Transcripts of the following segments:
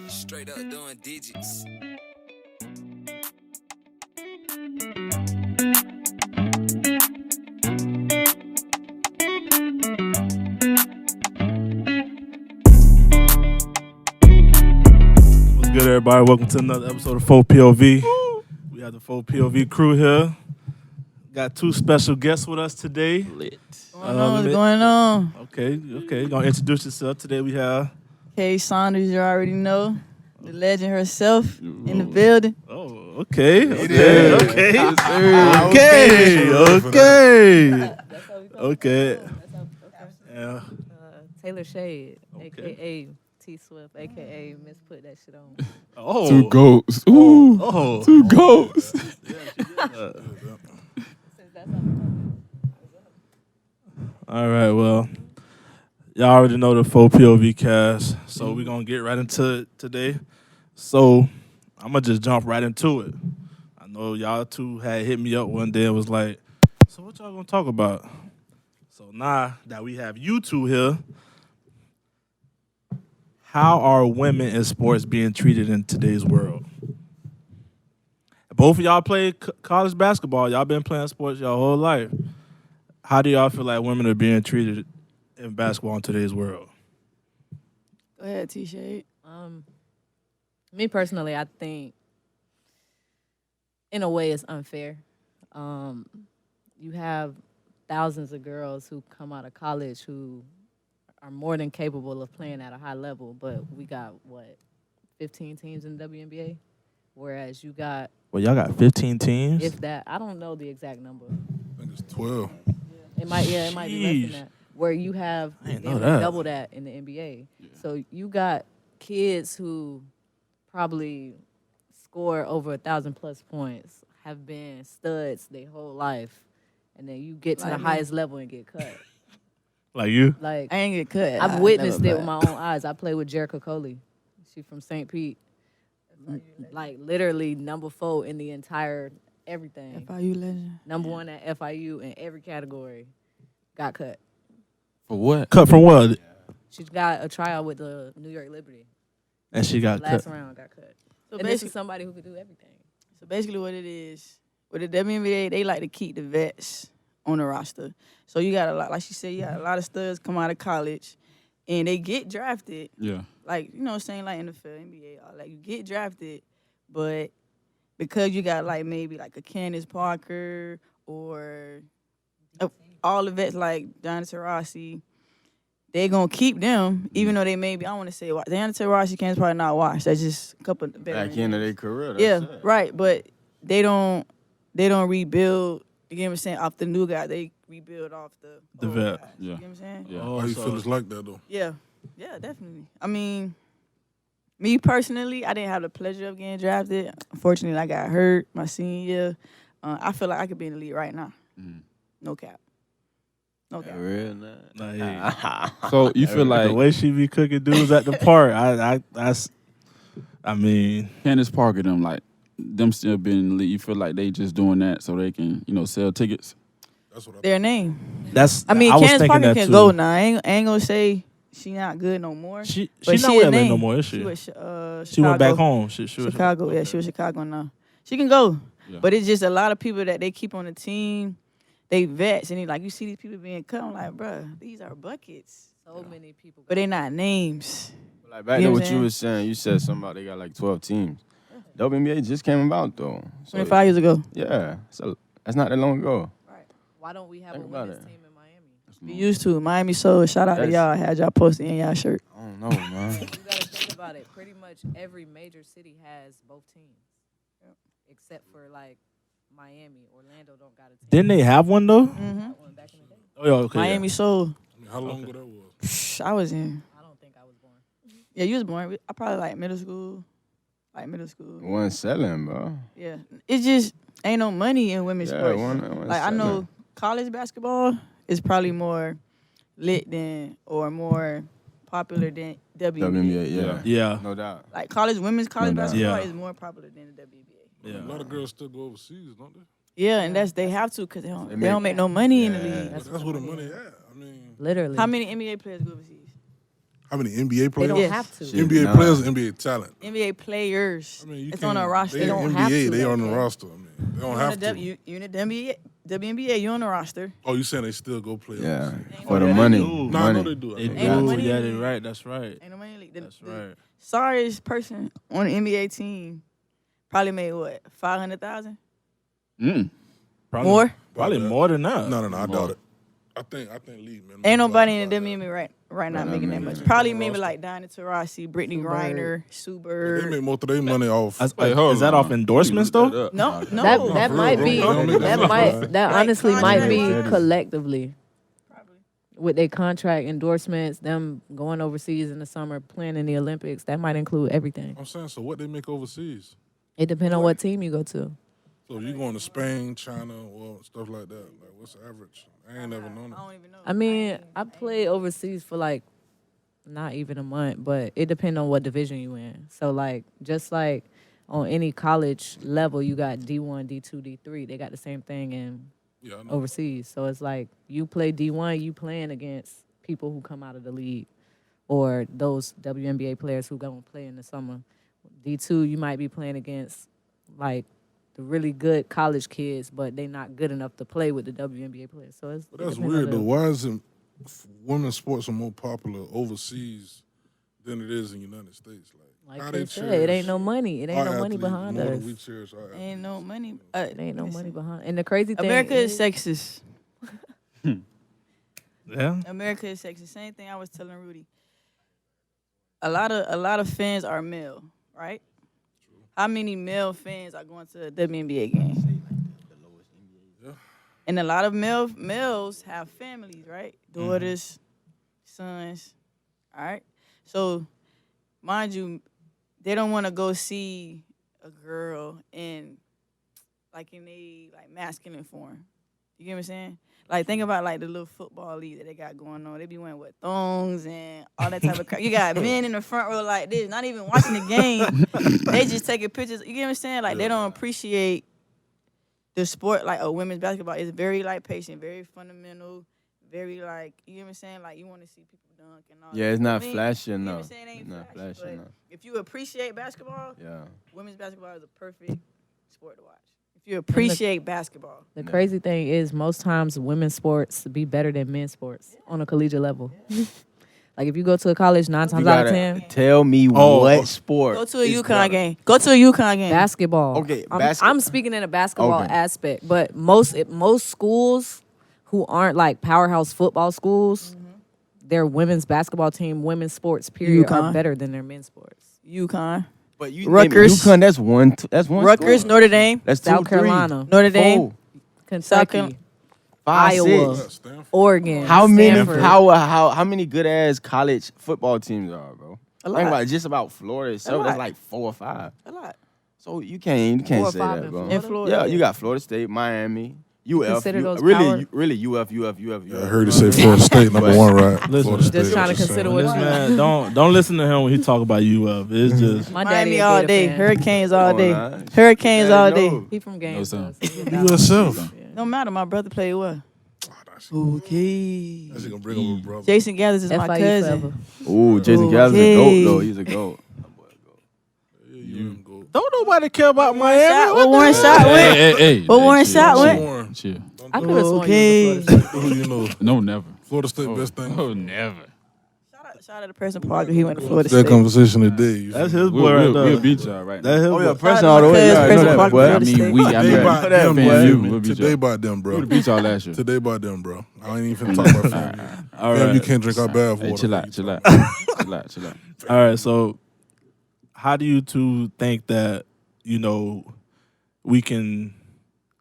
Straight up doing digits. What's good, everybody? Welcome to another episode of 4POV. We have the 4POV crew here. Got two special guests with us today. Lit. What's going on? Okay. You're gonna introduce yourself. Today we have. Saunders, you already know. The legend herself in the building. Oh, okay. Yeah. Taylor Shade, Okay. a.k.a. T Swift, a.k.a. Miss Put That Shit On. Oh. Two goats. Ooh. Oh. Two goats. All right. Well, y'all already know the 4POV cast, so we're gonna get right into it today. So I'm gonna just jump right into it. I know y'all two had hit me up one day and was like, "So what y'all gonna talk about?" So now that we have you two here, how are women in sports being treated in today's world? Both of y'all play college basketball. Y'all been playing sports your whole life. How do y'all feel like women are being treated in basketball in today's world? Go ahead, T-Shade. Me personally, I think in a way it's unfair. You have thousands of girls who come out of college who are more than capable of playing at a high level, but we got, 15 teams in the WNBA? Whereas you got, Well, y'all got 15 teams? if that, I don't know the exact number. I think it's 12. It might be less than that. Where you have I didn't know damn that. double that in the NBA. So you got kids who probably score over 1,000+ points, have been studs their whole life, and then you get to Like the me. highest level and get cut. Like you? Like I ain't get cut. I've I witnessed never it with my own eyes. I played with Jerica Coley. She from St. Pete. Like literally number 4 in the entire everything. FIU legend. Number 1 at FIU in every category. Got cut. For what? Cut from what? She got a tryout with the New York Liberty. And she got Last cut. round got cut. So And this is basically, somebody who could do everything. what it is, with the WNBA, they like to keep the vets on the roster. So you got a lot, like she said, you got a lot of studs come out of college, and they get drafted. Yeah. Like, you know what I'm saying, like NFL, NBA, all that. You get drafted, but because you got like maybe like a Candace Parker or all the vets like Diana Taurasi, they gonna keep them, even though they maybe, I don't want to say, Diana Taurasi, Candace Parker not washed. That's just a couple of veterans. Back into their career. That's Yeah, it. right. But they don't rebuild. You get what I'm saying? Off the new guy, they rebuild off the The old vet. guys. Yeah. You get what I'm saying? Yeah. Oh, How you so- feel it's like that, though? Yeah, definitely. I mean, me personally, I didn't have the pleasure of getting drafted. Unfortunately, I got hurt my senior year. I feel like I could be in the league right now. Mhm. No cap. No cap. Real nice. Like, So you feel the like way she be cooking dudes at the park, I mean, Candace Parker, them still being in the league, you feel like they just doing that so they can, sell tickets? That's what I Their name. that's. I mean, was Candace thinking Parker that can too. go now. I ain't gonna say she not good no more. She but not she with a LA no name. more, is she? She was She went back Chicago. home. She was Chicago, okay. yeah, she was Chicago now. She can go, Yeah. but it's just a lot of people that they keep on the team. They vets, and like you see these people being cut. I'm like, bruh, these are buckets, So many people. but they not names. Like back You to know what what you I'm was saying, you said somebody got like 12 teams. WNBA just came about though. So, 25 years ago, yeah, so that's not that long ago. Why don't we have Think a about women's it. team in Miami? we used to Miami Soul. Shout out to That's- y'all. Had y'all posted in y'all shirt. I don't know, man. You gotta think about it. Pretty much every major city has both teams, except for like Miami. Orlando don't got a team. Didn't they have one though? Got one back in the day. Oh, yeah, okay. Miami Soul. I mean, how long ago that was? I was in. I don't think I was born. Yeah, you was born. I probably like middle school. Like middle school. One selling, bro. Yeah, it's just ain't no money in women's Yeah, sports. one Like I know selling. college basketball is probably more lit than or more popular than WNBA. WNBA, yeah. Yeah. No doubt. Like women's college No doubt. basketball Yeah. is more popular than the WNBA. Yeah. A lot of girls still go overseas, don't they? Yeah, and they have to because they don't They make no money in the Yeah. league. That's where the money at. I mean, Literally. How many NBA players go overseas? How many NBA They players? don't Yes. have to. Shit. NBA Nah. players, or NBA talent. NBA players. I mean, you It's can't, on a roster. They They in don't have NBA, to. they on the Yeah. roster. I mean, they don't have to. You in the WNBA, you on the roster. Oh, you saying they still go play? Yeah, Ain't for the no money. do. No, I know money. they do. I They know do. Ain't no money Yeah, in they it. right. That's right. Ain't no money in the league. That's right. Sorriest person on the NBA team probably made what, 500,000 Probably, more? Probably more than that. No, I More. doubt it. I think league man. Ain't nobody in the WNBA right now Right now making that making much. that. Probably On the maybe roster. like Diana Taurasi, Brittany Sue Griner, Sue They Bird. make most of their money off. Is that off endorsements though? No. That for might real, be bro. They don't make that much. that Like honestly might be contract-wise? collectively with their contract endorsements, them going overseas in the summer, playing in the Olympics. That might include everything. I'm saying, so what they make overseas? It depends on what team you go to. So you going to Spain, China, or stuff like that? Like, what's the average? I ain't never known it. I don't even know. I mean, I played overseas for like not even a month, but it depends on what division you in. So like just like on any college level, you got D1, D2, D3. They got the same thing in Yeah, I know. overseas. So it's like you play D1, you playing against people who come out of the league or those WNBA players who go and play in the summer. D2, you might be playing against like the really good college kids, but they not good enough to play with the WNBA players. So it's But that's it depends weird on though. the- Why isn't women's sports are more popular overseas than it is in the United States? Like how they said, it ain't no money. It ain't our no money athletes behind more than us. we cherish our Ain't no athletes. money. It ain't no listen. money behind. And the crazy thing America is sexist. Yeah. America is sexist. Same thing I was telling Rudy. A lot of fans are male, right? How many male fans are going to a WNBA game? And a lot of males have families, right? Daughters, sons. All right. So, mind you, they don't want to go see a girl in a masculine form. You get what I'm saying? Like, think about like the little football league that they got going on. They be wearing thongs and all that type of crap. You got men in the front row like this, not even watching the game. They just taking pictures. You get what I'm saying? Like, they don't appreciate the sport. Like, women's basketball is very like patient, very fundamental, very like, you get what I'm saying? Like, you want to see people dunk and all that. Yeah, it's not I mean, flashy you know what enough. I'm saying? It ain't Not flashy, flashy but enough. if you appreciate basketball, Yeah. women's basketball is a perfect sport to watch. If you appreciate basketball. The crazy thing is most times women's sports be better than men's sports on a collegiate level. Like if you go to a college 9 You times out of gotta 10, tell me Oh, what sport. Go to a is UConn better. game. Go to a UConn game. basketball. Okay, I'm speaking in a basketball Okay. aspect, but most schools who aren't like powerhouse football schools, their women's basketball team, women's sports period are UConn. better than their men's sports. UConn. But you Rutgers. UConn, that's one. Rutgers, school. Notre Dame, That's South 2, 3, Carolina, Notre Dame, 4, Kentucky, Carolina. 5, Iowa. 6. Stanford. Oregon. How many Stanford. how many good ass college football teams are, bro? A Think lot. about it, just about Florida itself. That's lot. like 4 or 5. A lot. So you can't 4 or say 5 that, in bro. Florida? In Florida. Yeah, you got Florida State, Miami, UF. consider those really, power? UF. I heard you say Florida State number one, right? Listen, Florida just State, trying to I'm just consider saying. what This you- man, don't listen to him when he talk about UF. It's just My daddy Miami a all Gator day. fan. Hurricanes all Come day. on, nah. Hurricanes all day. No. He from Gainesville. son. so he You about- yourself. No matter. My brother played well. Okay. That's gonna bring up a brother. Jason Gathers is my FIU cousin. forever. Ooh, Jason Gall's a goat Okay. though. He's a goat. Yeah, you and go. don't nobody care about Miami. Shot, What where the Warren hell? Shot went. Hey, But Warren chill, Shot chill, went. Warren. Chill. I could have sworn Okay. you was a Florida State. Who you know? No, never. Florida State best thing. Oh, never. Shout out to Preston Parker. He went to Florida That State. conversation today. You That's see. his boy We'll, right we'll, there. we'll beat y'all right That's his Oh yeah, boy. Preston Shout out all the to way. my Yeah, I cousin, know Preston that, Parker, boy. I Florida mean, State. we. I Today mean, by that them, boy. boy. We'll beat Today y'all. by them, bro. We'll beat y'all last year. Today by them, bro. I ain't even talk about family. All Fam, you right. can't drink our bath Hey, water. chill out, chill out, chill out, chill out. All right. So, how do you two think that we can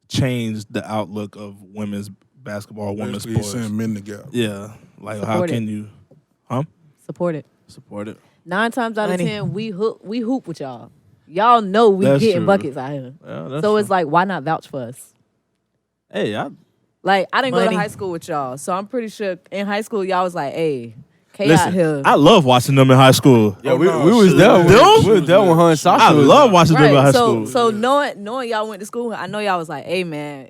change the outlook of women's basketball, women's Basically, he's sports? saying men together. Yeah. Like, how Support it. can you Support it. support it? 9 times out of Money. 10, we hoop with y'all. Y'all know we That's getting true. buckets out here. Yeah, that's So it's true. like, why not vouch for us? Hey, Like, I didn't go to Money. high school with y'all, so I'm pretty sure in high school y'all was like, "Hey, K out listen. here." I love watching them in high school. Yeah, Oh, we no, was shit. there. Them? We was there when her and Sasha I was love there. watching them in high Right. school. So knowing y'all went to school, I know y'all was like, "Hey, man,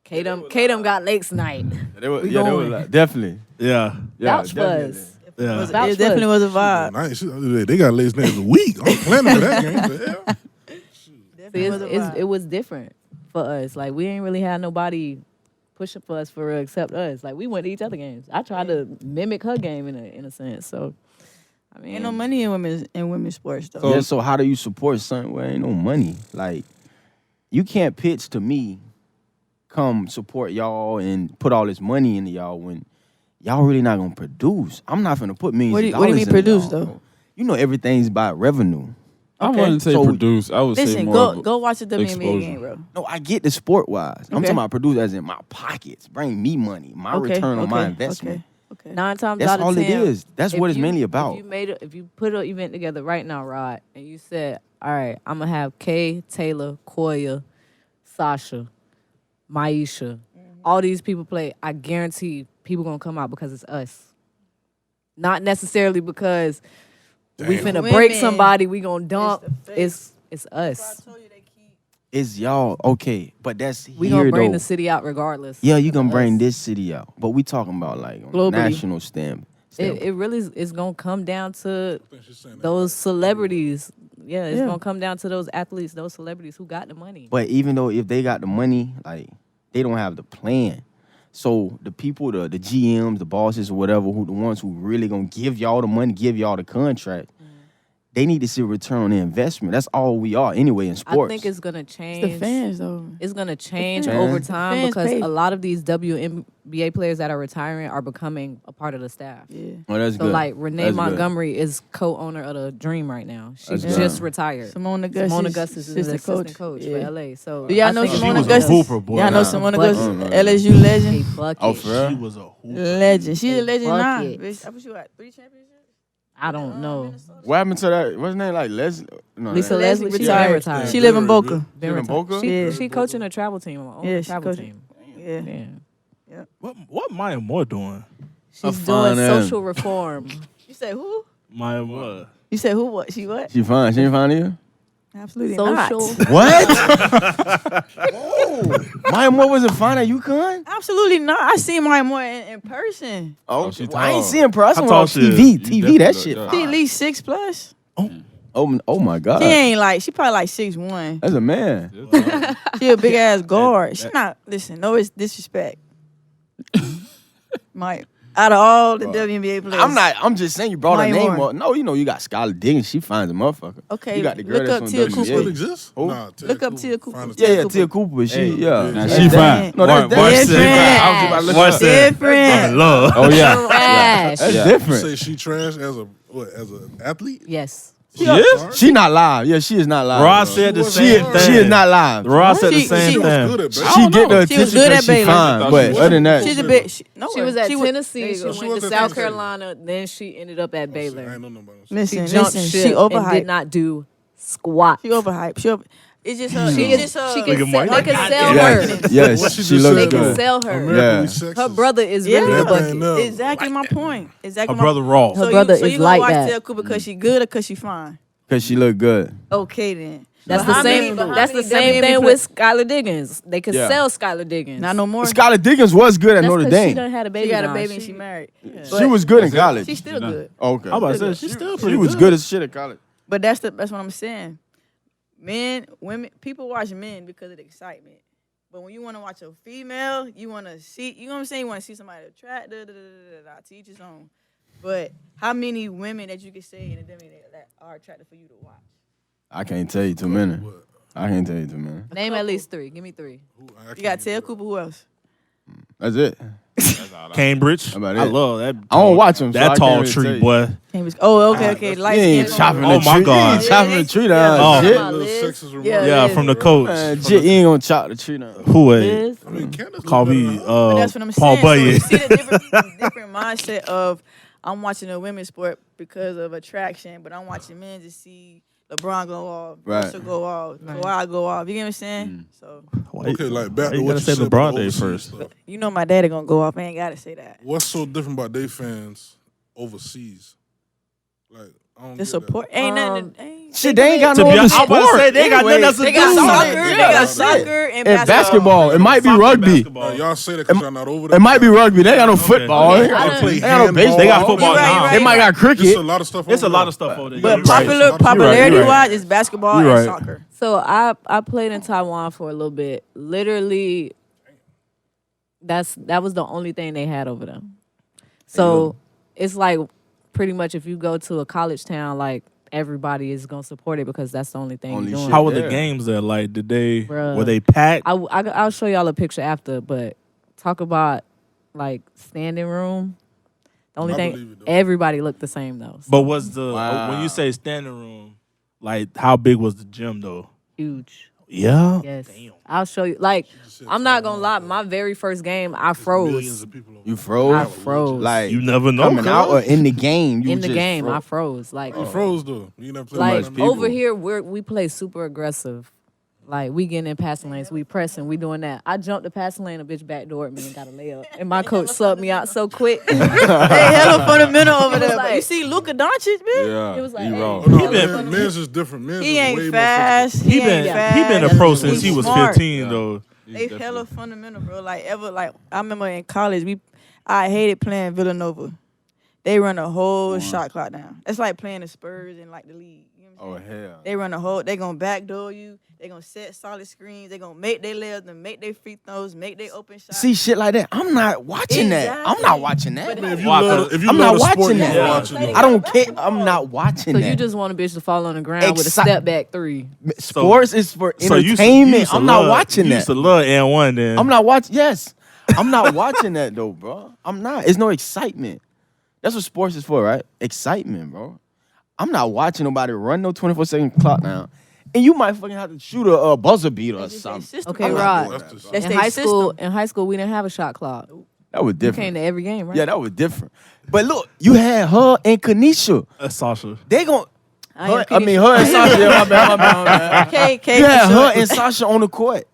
K them got lakes night." They were, We yeah, they were going. like, definitely. Yeah. Yeah, Vouch for definitely. us. If Yeah. Vouch It for definitely us. was a vibe. Nice. They got ladies names a week. I'm planning for that game. The hell? See, Definitely was a vibe. it was different for us. Like we ain't really had nobody pushing for us for real except us. Like we went to each other games. I tried to mimic her game in a sense. So I mean, Ain't no money in women's sports though. Yeah, so how do you support something where ain't no money? Like, you can't pitch to me, come support y'all and put all this money into y'all when y'all really not gonna produce. I'm not gonna put millions What do of you- what do you dollars mean into produce, y'all, though? bro. You know everything's about revenue. I Okay. wouldn't say So- produce. I would say Listen, more go of a- go watch the WNBA exposure. game, bro. No, I get the sport wise. I'm Okay. talking about produce as in my pockets. Bring me money, my Okay, return on my okay, investment. Okay. 9 times That's out of all 10, it is. That's if what it's you- mainly about. If you put an event together right now, Rod, and you said, all right, I'm gonna have Kay, Taylor, Koya, Sasha, Maisha, all these people play, I guarantee people gonna come out because it's us. Not necessarily because we Damn. finna Women. break somebody, we gonna dump. the face. It's us. It's y'all, okay, but that's We here gonna bring though. the city out regardless. Yeah, you of gonna bring us. this city out, but we talking about like on Globally. a national stamp. It really is gonna come down to I think she's saying that. those celebrities. Yeah, it's Yeah. gonna come down to those athletes, those celebrities who got the money. But even though if they got the money, like they don't have the plan. So the people, the GMs, the bosses, or whatever, who the ones who really gonna give y'all the money, give y'all the contract, they need to see a return on their investment. That's all we are anyway in sports. I think it's gonna It's change. the fans though. It's gonna change fans. over The time fans because pay. a lot of these WNBA players that are retiring are becoming a part of the staff. Yeah. Oh, that's So good. like Renee That's good. Montgomery is co-owner of the Dream right now. She That's just good. retired. Simone Augustus, Simone Augustus is the assistant coach Yeah. for LA. So Do y'all I know think She Simone was a Augustus? hooper, boy. Y'all know Nah. Simone Bucket. Augustus, LSU legend. a bucket. Oh, for real? She was a hooper. Legend. She's a legend now. Bucket. Bitch, I put you at 3 championships. I don't know. Minnesota. What happened to that? What's his name? Like Leslie? No, Lisa that- Leslie, she retired. been retired. She live in Boca. Been She in retired. Boca? Yeah. She coaching a travel team. On Yeah, a she travel coaching. team. Yeah. Yeah. What Maya Moore doing? She's fine doing ass. social reform. You said who? Maya Moore. You said who? What? She what? She fine. She ain't fine either? Absolutely Social. not. What? Whoa. Maya Moore wasn't fine at UConn? Absolutely not. I seen Maya Moore in person. Oh, she I ain't tall. seeing her. I saw How her tall on she is? TV. You TV, that definitely shit. look She good. at least 6+. Oh my God. She ain't like, she probably like 6'1". That's a man. She a big ass guard. She not, listen, no it's disrespect. Mike, out of all the WNBA players. I'm just saying you brought her Maya name Moore. up. No, you know you got Skylar Diggins. She finds a motherfucker. Okay, You got the girl look that's up on Tia WNBA. Cooper. Still exists? Who? Nah, Tia Look up Tia Cooper. Fine as- Yeah, Cooper. Tia Cooper. She, Hey, yeah. Now That's she that- fine. No, that's Mark different. said- I was about to look Mark up. said, Different. I'm in love. Oh yeah. Trash. That's Yeah. You different. say she trash as an athlete? Yes. She is? She not live. Yeah, she is not live. Rod bro. said the She same wasn't- thing. She is not live. Rod said the She- same she was thing. good at She basketball. get the She was attention good because at she Baylor. fine. Thought But she was- other than that, She's a bit. No, She was at she Tennessee. She She was went at to Tennessee. South Carolina. Then she ended up at I Baylor. ain't know nobody. Listen, She jumped listen. ship She and overhyped. did not do squat. She overhyped. It's just her. She It's is. just her. She Look can at Mike. sell, they can God sell damn. her. yes, What she she just looks They said, can good. sell her. American Yeah. Her brother is Yeah. really the That bucket. thing up. Exactly my point. Exactly Her my brother Raw. Her brother so is you gonna like watch that. Tia Cooper because she good or because she fine? Because she look good. Okay then. That's But the how same. many- but how That's the many same WNBA thing play- with Skylar Diggins. They could Yeah. sell Skylar Diggins. Not no more. Skylar Diggins was good at That's Notre 'cause she Dame. done had a baby. She got a now. baby and she married. She was good in college. She's still good. Okay. I'm about to say, she's still pretty She was good as shit at college. But that's what I'm saying. Men, women, people watch men because of the excitement. But when you want to watch a female, you want to see, you know what I'm saying? You want to see somebody attractive, to each his own. But how many women that you can say in the WNBA that are attractive for you to watch? I can't tell you too many. I can't tell you too many. Name at least 3. Give me 3. You got Tia Cooper, who else? That's it. Cambridge. About I it. love that. I don't watch them. So I That can't tall really tell tree, you. boy. Oh, okay. You Light ain't skin. chopping Oh the my tree. God. You ain't chopping the tree down. Oh. Shit. My Little Liz. sexist remark. Yeah, Yeah, Liz. from the coach. Man, shit, you ain't gonna chop the tree down. Who is? Liz. I mean, Candace Call look me better than her. But that's what I'm Paul saying. So you Bunyan. see the different mindset of I'm watching a women's sport because of attraction, but I'm watching men to see LeBron go off, Right. Russell go off, Kawhi go off. You get what I'm saying? So Okay, like back Why to you what gotta you say said LeBron about Day overseas first? stuff. you know my daddy gonna go off. I ain't gotta say that. What's so different about they fans overseas? Like, I don't The get support ain't nothing. Ain't, Shit, they ain't got To no be other honest, I was sport. about to say, they ain't got nothing else to they got do. soccer. Yeah, They got that's it. soccer and And basketball. basketball. It might be Soccer, rugby. basketball. That. Y'all say that because y'all not over there. It might be rugby. They ain't got no football. Okay. They got I no- done- play they got no handball. baseball. They got football You're right, now. right. They might got It's cricket. a lot of stuff. It's a over lot there. of stuff over there. But You're right. popularity You're right. wise, it's basketball You're and right. soccer. So I played in Taiwan for a little bit. Literally, that was the only thing they had over there. So it's like pretty much if you go to a college town, like everybody is gonna support it because that's the only thing Only you're doing. shit. How were the Yeah. games there? Like, did they Bruh. were they packed? I'll show y'all a picture after, but talk about like standing room. The only I thing, believe it, though. everybody looked the same though. So But was the Wow. when you say standing room, like how big was the gym though? huge. Yeah. Yes. Damn. I'll show you. Like, just said I'm not gonna lie. Taiwan, My very first game, I Millions froze. of people over You there. froze. I froze. Like You never know. coming out or cuz. in the game. You In the just game, I froze. froze. Like, You froze though. You never played like much people. over here, we play super aggressive. Like we getting in passing lanes, we pressing, we doing that. I jumped the passing lane, a bitch backdoored me and got a layup, and my coach subbed me out so quick. They hella fundamental over It was there. But you like- see Luka Doncic, man. Yeah, It was like, he hey. raw. Oh, no, been- men's is different. Men's He is ain't way more fast. physical. He He been ain't fast. he been a pro He's since he was smart. 15 Yeah. though. They hella fundamental, bro. Like I remember in college, I hated playing Villanova. They run a whole shot clock down. It's like playing the Spurs in like the league. You know what I'm saying? hell. They run a whole. They gonna backdoor you. They gonna set solid screens. They gonna make their layups and make their free throws, make their open shots. See shit like that. I'm not watching that. I'm not Exactly. watching that. But I mean, if you Why, love, cuz- if you I'm love not the sport, watching you that. gonna Yeah. watch it. I don't care. I'm not watching So that. you just want a bitch to fall on the ground with a Exci- step back three. Sports is for So you entertainment. used to I'm not love- watching you that. used to love N1 then. I'm not watching. Yes, I'm not watching that though, bro. I'm not. It's no excitement. That's what sports is for, right? Excitement, bro. I'm not watching nobody run no 24/7 clock now, and you might fucking have to shoot a buzzer beater or That's just their something. system. Okay, I'm not Rod. doing That's that, the bro. That's In their high school, system. we didn't have a shot clock. That was You different. came to every game, right? Yeah, that was different. But look, you had her and Kaneisha. Sasha. They gon' I her, am I mean, Keneisha. her and Sasha. Yeah, my bad. K You had for her sure. and Sasha on the court.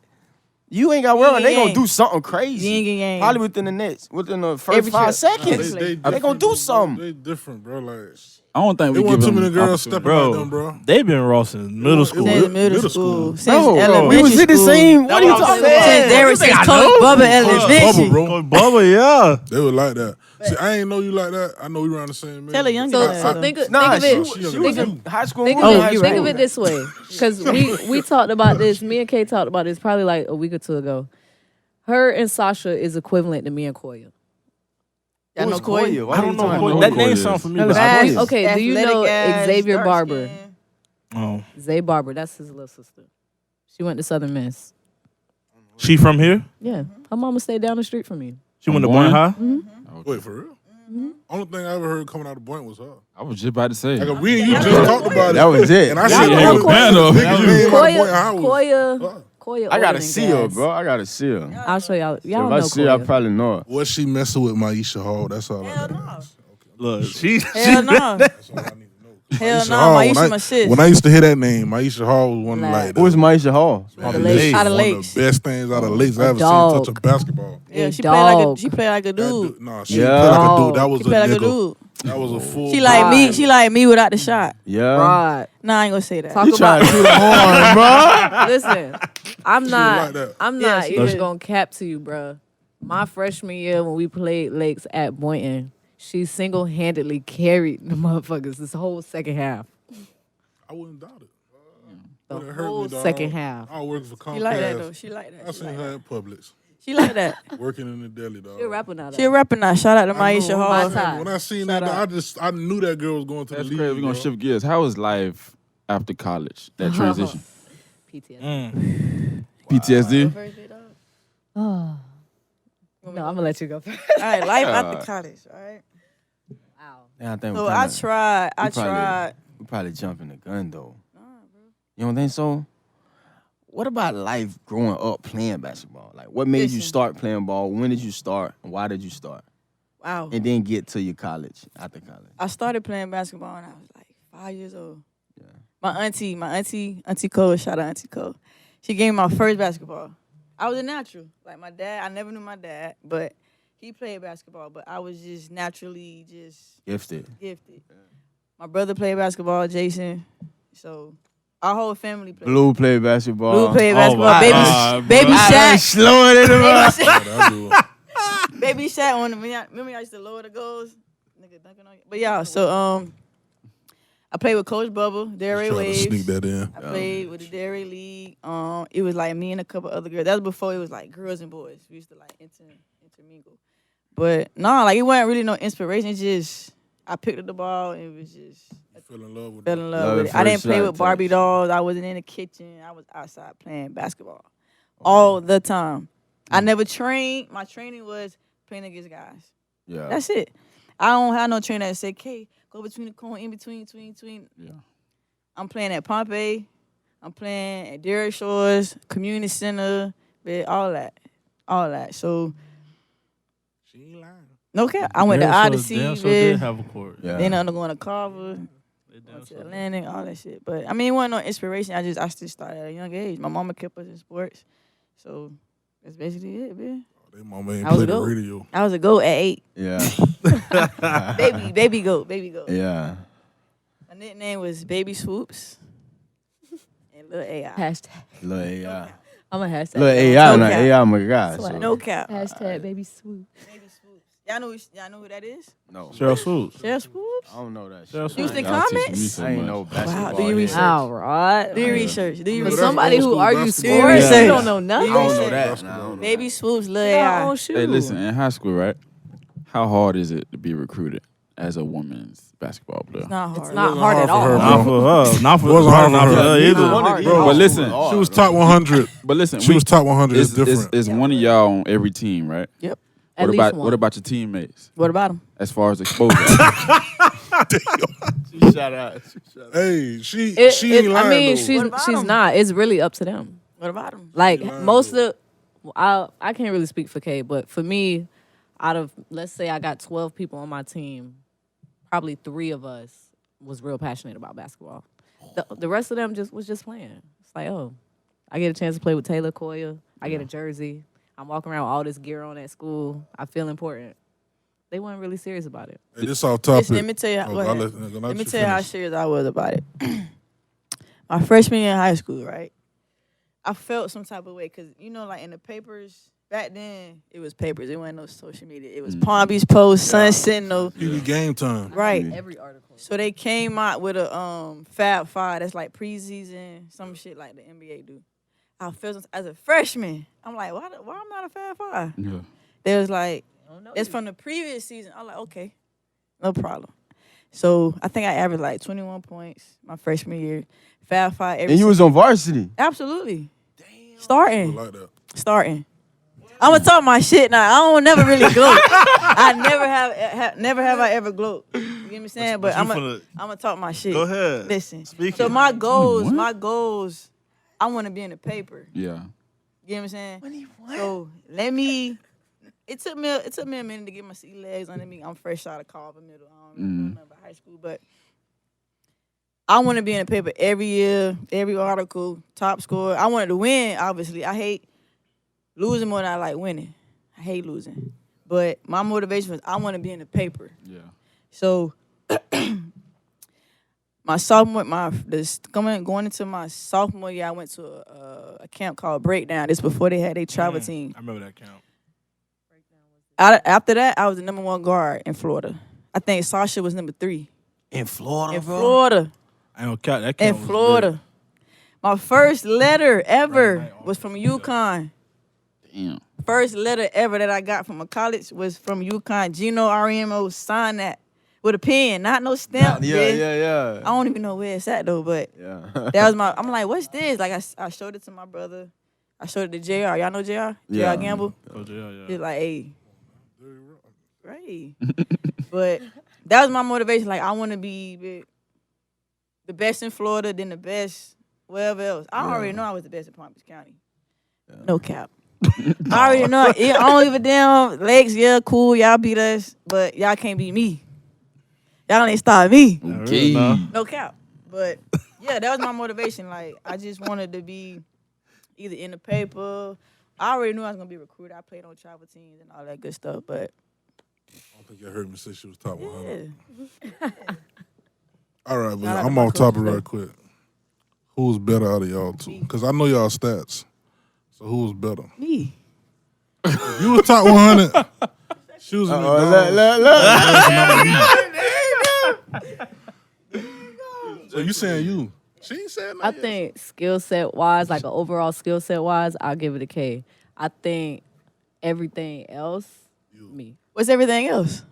You ain't got worried. Yin They gonna yang. do something crazy. Yin yang. Probably within the first Every 5 trip. seconds. They They gonna do something. They different, bro. Like I don't think they we want give too many him girls opportunity. stepping like Bro, them, bro. they've been raw since middle school. Since middle Middle school. school. Since Bro, elementary we was in the school. same. What are you That's what I'm talking saying. about? Since they were You think since I Coach know? Bubba Bubba, Elementary. bro. Coach Bubba, yeah. They would like that. See, I ain't know you like that. I know we around the same age. Tell a young So, girl. so think of Nah, it. she was in high school. Think we was in high think school. of it this way, because we talked about this. Me and Kay talked about this probably like a week or two ago. Her and Sasha is equivalent to me and Koya. Y'all know Who's Koya? Koya? Why I don't you know. talking Koya. That That name name sounds sound familiar. familiar. Koya. Okay, do you know Athletic ass, Xavier dark Barber? skin. Oh, Zay Barber, that's his little sister. She went to Southern Miss. she from here? Yeah, her mama stayed down the street from me. She went to Boyne? Boyne High. Wait, for real? Only thing I ever heard coming out of Boyne was her. I was just about to say. Like, we and you just talked about it. That was it. And I Y'all said, know only Koya. nigga name out of Boyne Koya, High was her. Koya. I gotta older see than her, Gas. bro. I gotta see her. I'll show y'all. Y'all If know I see her, I Koya. probably know her. Was she messing with Maisha Hall? That's all Hell I no. know. Look, she. Hell no. That's all I need to know. Hell no. Hall, Maisha when my sis. When I used to hear that name, Maisha Hall was one of Like- like Who was Maisha Hall? Man, the Lakes. she's Out of one Lakes. the best things out of Lakes I ever seen dog. touch a basketball. Yeah, A she played like a dog. she played like a That dude. Nah, she Yeah. played like a dude. That was She a played like a nigga. dude. That was a full. She like me. Right. She like me without the shot. Yeah. Rod. Nah, I ain't gonna say that. Talk You trying to about. shoot a horn, bro? Listen, I'm like not. that. I'm Yeah, not she even did. gonna cap to you, bro. My freshman year when we played Lakes at Boynton, she single-handedly carried the motherfuckers this whole second half. I wouldn't doubt it. The It hurt me, whole dog. second half. I worked for Comcast. She like that though. She like I that. She seen like her that. at Publix She like that. working in the deli, dog. She a rapper now. She a rapper now. Shout out to I Maisha know, Hall. My time. When I seen Shout that, out. I knew that girl was going to That's the league. crazy. We're gonna bro. shift gears. How was life after college? That transition. PTSD. PTSD. Oh. No, I'm gonna let you go first. All right, life after college. All right. Wow. Yeah, I think So we I kinda- tried. I we probably- tried. We probably jumping the gun though. You don't think so? What about life growing up playing basketball? Like, what made you Listen. start playing ball? When did you start? And why did you start? Wow. And then get to your college after college. I started playing basketball when I was like 5 years old. Yeah. My auntie Cole, shout out Auntie Cole. She gave me my first basketball. I was a natural. Like my dad, I never knew my dad, but he played basketball. But I was just naturally just Gifted. gifted. My brother played basketball, Jason. So our whole family played. Blue play basketball. Blue played Oh, basketball. my Baby, God, baby bro. Shaq. Slowing it Baby up. Shaq. I do. Baby Shaq on the remember I used to lower the goals? Nigga dunking on you. But yeah, so I played with Coach Bubba, Derry Try to sneak Waves. that in. I played with the Derry League. It was like me and a couple other girls. That was before it was like girls and boys. We used to like intermingle. But no, like it wasn't really no inspiration. It's just I picked up the ball and it was just You fell in love with fell it. in Love love with at it. I didn't first play sight with Barbie touch. dolls. I wasn't in the kitchen. I was outside playing basketball all the time. I never trained. My training was playing against guys. Yeah. That's it. I don't have no trainer that said, "K, go between the cone, in between." Yeah. I'm playing at Pompey. I'm playing at Derrick Shores, Community Center, all that. So She ain't lying. no cap. I went to Odyssey, They did have a court. Yeah. then I'm going to Carver, They damn went to sure did. Atlantic, all that shit. But I mean, it wasn't no inspiration. I just started at a young age. My mama kept us in sports, so that's basically it, man. They mama ain't I was play a the goat. radio. I was a goat at 8. Yeah. baby goat. Yeah. My nickname was Baby Swoops and Lil AI. Hashtag. Little AI. I'm a hashtag. Little AI, No not cap. AI, my God. Swag. So. No cap. Hashtag baby swoop. Baby Swoops. Y'all know who that is? No. Cheryl Swoops. Cheryl Swoops? I don't know that Cheryl shit. Houston Y'all teaching me Comets? so I ain't much. know basketball. do your head. research. All right. Do your research. Do your For But research. that's somebody old who school argues basketball. sports, Yeah. you don't know I nothing. don't know Research. that. Basketball. Nah, I don't know Baby Swoops, Lil Get our AI. own shoe. Hey, listen, in high school, right? How hard is it to be recruited as a women's basketball player? It's not hard. It's not wasn't hard hard at for her, all. bro. Not for her. Not for Wasn't hard for not for her. her It's either. not hard. Bro, But listen, She was top 100. But listen, She was top 100. It's is different. is one of y'all on every team, right? Yep. At What least about one. what about your teammates What about him? as far as exposure? Shout out. Hey, she I ain't lying, mean, though. What about she's him? not. It's really up to them. What about him? Like Yeah, most though. of, I can't really speak for Kay, but for me, out of let's say I got 12 people on my team, probably 3 of us was real passionate about basketball. The rest of them was just playing. It's like, oh, I get a chance to play with Taylor Koya. I get a jersey. I'm walking around with all this gear on at school. I feel important. They weren't really serious about it. Hey, this off topic. Listen, let me tell you. Oh, Go I'll ahead. let Let me you tell you how finish. serious I was about it. My freshman year in high school, right? I felt some type of way because like in the papers back then, it was papers. It wasn't no social media. It was Palm Beach Post, Sun Sentinel, TV game time. right? Every article. So they came out with a Fab Five that's like preseason, some shit like the NBA do. I felt as a freshman, I'm like, why I'm not a Fab Five? Yeah. They was like, it's from the previous season. I'm like, okay, no problem. So I think I averaged like 21 points my freshman year. Fab Five every And you was on varsity. Absolutely. Starting. Like that. Starting. I'm gonna talk my shit now. I don't never really gloat. I never have I ever gloat. You get what I'm saying? But you I'm finna- gonna talk my shit. Go ahead. Listen. Speak So it. my goals, What? I want to be in the paper. Yeah. You know what I'm saying? So it took me a minute to get my sea legs under me. I'm fresh out of Carver Middle. I don't know nothing about high school, but I want to be in the paper every year, every article, top scorer. I wanted to win, obviously. I hate losing more than I like winning. I hate losing. But my motivation was I want to be in the paper. Yeah. So my sophomore, going into my sophomore year, I went to a camp called Breakdown. This before they had their travel team. I remember that count. After that, I was the number 1 guard in Florida. I think Sasha was number 3 In Florida, in Florida. I don't count that In count. was Florida. My first letter ever was from UConn. Damn. First letter ever that I got from a college was from UConn. Gino Remo signed that with a pen, not no stamp. bitch. Yeah. I don't even know where it's at though, but Yeah. that was I'm like, what's this? Like I showed it to my brother. I showed it to JR. Y'all know JR? Yeah. JR Gamble? good. Oh, yeah. He's like, hey. Right. But that was my motivation. Like, I want to be the best in Florida, then the best wherever else. I already know I was the best in Palm Beach County. No cap. I already know. I don't give a damn. Legs, yeah, cool. Y'all beat us, but y'all can't beat me. Y'all ain't stop me. Okay. No cap. But yeah, that was my motivation. Like, I just wanted to be either in the paper. I already knew I was gonna be recruited. I played on travel teams and all that good stuff. But I don't think you heard me say she was top 100. yeah. All right, but Shout out to I'm my off topic coaches, real quick. Who's better out of y'all two? Because I know y'all stats. So who's better? Me. You was top 100. She was in So you saying you? She ain't saying I that. think skill set wise, like an overall skill set wise, I'll give it a K. I think everything else, me. What's everything else?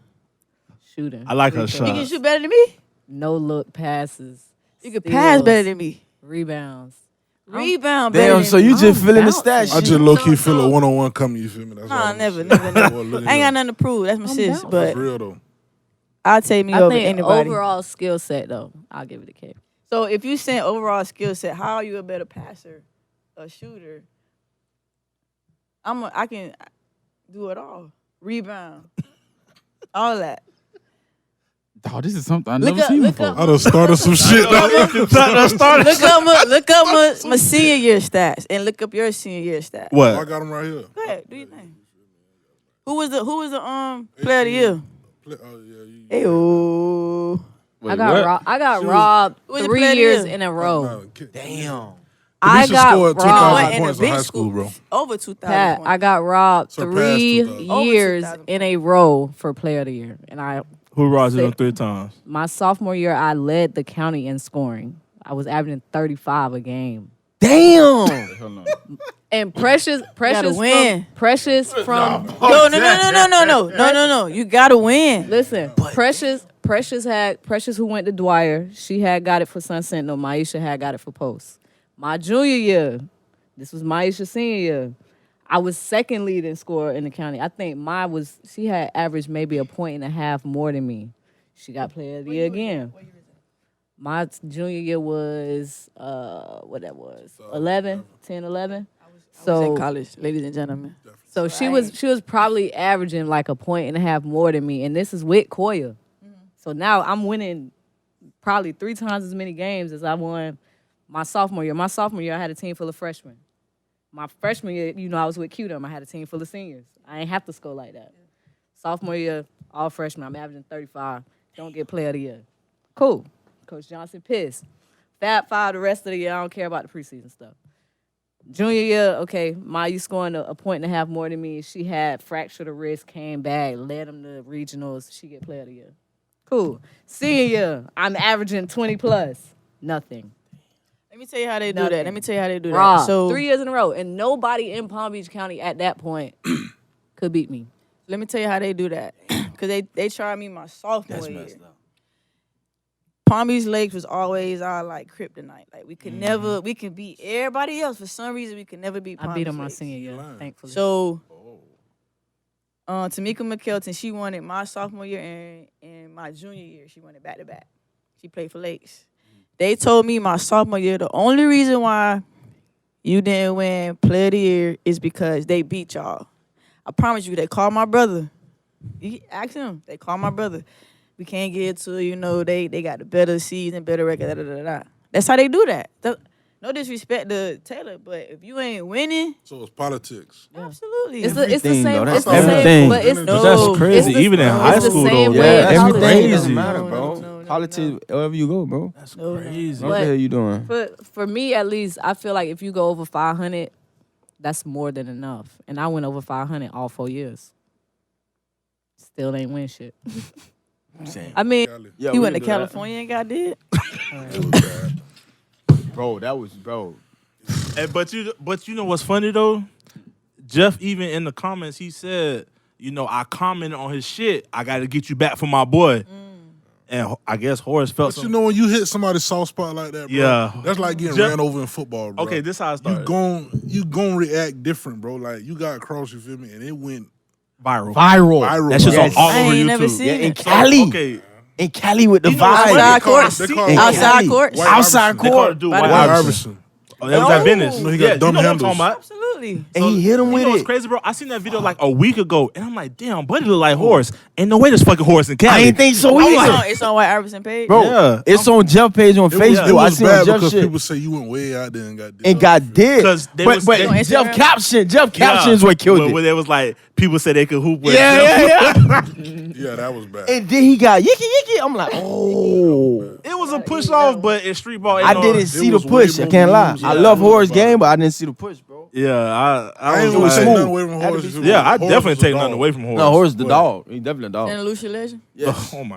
Shooting. I like her free throws, You can shot. shoot better than me. No look passes. You can pass steals, better than me. Rebounds. Rebound better Damn, than so me. you just I'm feeling the bouncing. stat I sheet. just low key feel a one-on-one coming. You feel me? That's all Nah, I'm never, saying. never, never. Boy, look at I ain't got that. nothing to prove. That's my I'm sis. down. But That's real though. I'll take me I over think anybody. overall skill set though, I'll give it a K. So if you saying overall skill set, how are you a better passer, a shooter? I can do it all. Rebound, all that. Dog, this is something I Look never up- seen look before. up- I done started some shit. Look up my senior year stats and look up your senior year stats. I What? got him right here. Go ahead, do your thing. Who was the player of the year? Oh yeah, you. Ayo. Wait, I got what? robbed Who was the 3 player of the years year? in a row. No, Damn. I Keneisha got scored 2,000 robbed. points in high school, bro. Over 2,000 Pat, points. I got robbed Surpassed 3 2,000. Over years 2,000 in a row for player of the year. And Who robbed you them 3 times? my sophomore year, I led the county in scoring. I was averaging 35 a game. Damn. Hold on. And Precious win. from No. You gotta win. listen, Precious who went to Dwyer. She had got it for Sun Sentinel. Maisha had got it for Post. My junior year, this was Maisha's senior year. I was second leading scorer in the county. I think she had averaged maybe a point and a half more than me. She got player of the year again. My junior year was what that was 11. I was So in college, ladies and gentlemen. so she was probably averaging like a point and a half more than me, and this is with Koya. So now I'm winning probably 3 times as many games as I won my sophomore year. My sophomore year, I had a team full of freshmen. My freshman year, I was with QDM. I had a team full of seniors. I ain't have to score like that. Sophomore year, all freshmen. I'm averaging 35. Don't get player of the year. Cool. Coach Johnson pissed. Fab 5 the rest of the year. I don't care about the preseason stuff. Junior year, okay, Maya scoring a point and a half more than me. She had fractured her wrist, came back, led them to regionals. She get player of the year. Cool. Senior year, I'm averaging 20 plus. Nothing. Let me tell you how they do Nothing. that. Let me tell you how they do Rob, that. So 3 years in a row, and nobody in Palm Beach County at that point could beat me. let me tell you how they do that. Cause they tried me my sophomore year. Palm Beach Lakes was always our like kryptonite. Like we could never, we could beat everybody else. For some reason, we could never beat Palm I beat Beach them my Lakes. senior year, thankfully. So, Tamika McKelton, she won it my sophomore year and my junior year. She won it back to back. She played for Lakes. They told me my sophomore year the only reason why you didn't win Player of the Year is because they beat y'all. I promise you, they called my brother. You ask him. They called my brother. We can't get to, they got the better season, better record, da. That's how they do that. No disrespect to Taylor, but if you ain't winning, So it's politics. absolutely. It's the Everything, same. though. That's It's the everything. same. But it's But that's crazy. it's the- Even in high it's the school, same though. way Yeah, at college. everything crazy. doesn't matter, No, bro. no, Politics, wherever you go, bro. That's No, no. crazy. What the hell you doing? For me, at least, I feel like if you go over 500, that's more than enough. And I went over 500 all 4 years. Still ain't win shit. I mean, Cali. Yeah, He we went to can do that. California and got did. That was bad. Bro, that was, bro. But you know what's funny though? Jeff even in the comments he said, I commented on his shit. I got to get you back for my boy. And I guess Horace felt But when you hit somebody's soft spot like that, bro, Yeah. that's like getting Jeff- ran over in football, bro. Okay, this how I started. You gon' react different, bro. Like you got across, you feel me, and it went viral. viral. That shit's bro. on all I over ain't YouTube. never seen Yeah, in it. Cali. Okay. In Cali with the You know what's vibe. funny? Outside They call- courts. they call- In Outside Cali. courts. White Outside Iverson. They called court. the dude White White Iverson. Iverson. Oh, that was at Venice. You know he got dumb you know handles. what I'm talking about. Absolutely. Really? And he hit him You with know what's it. crazy, bro? I seen that video like a week ago, and I'm like, damn, Buddy look like Horace. Ain't no way this fucking Horace in Cali. I ain't think so Oh, either. it's on White Iverson page? Bro, Yeah. it's on Jeff page on It Facebook. I was seen bad on Jeff because shit. people say you went way out there and got And got dead. 'Cause they But was- but they- On Jeff Instagram? caption is what killed Where it. they was like, people said they could hoop with Yeah, him. yeah. Yeah, that was bad. And then he got yicky. I'm like, oh. It was a push off, but in street ball, I didn't see the was way push. I more can't lie. moves. I Yeah. love Horace game, but I didn't see the push, bro. Yeah, I ain't It gonna was take smooth. nothing away from Had to Horace. be Yeah, I Horace definitely was a take dog. nothing away from Horace. No, Horace the What? dog. He definitely a dog. Santa Lucia legend? Oh my.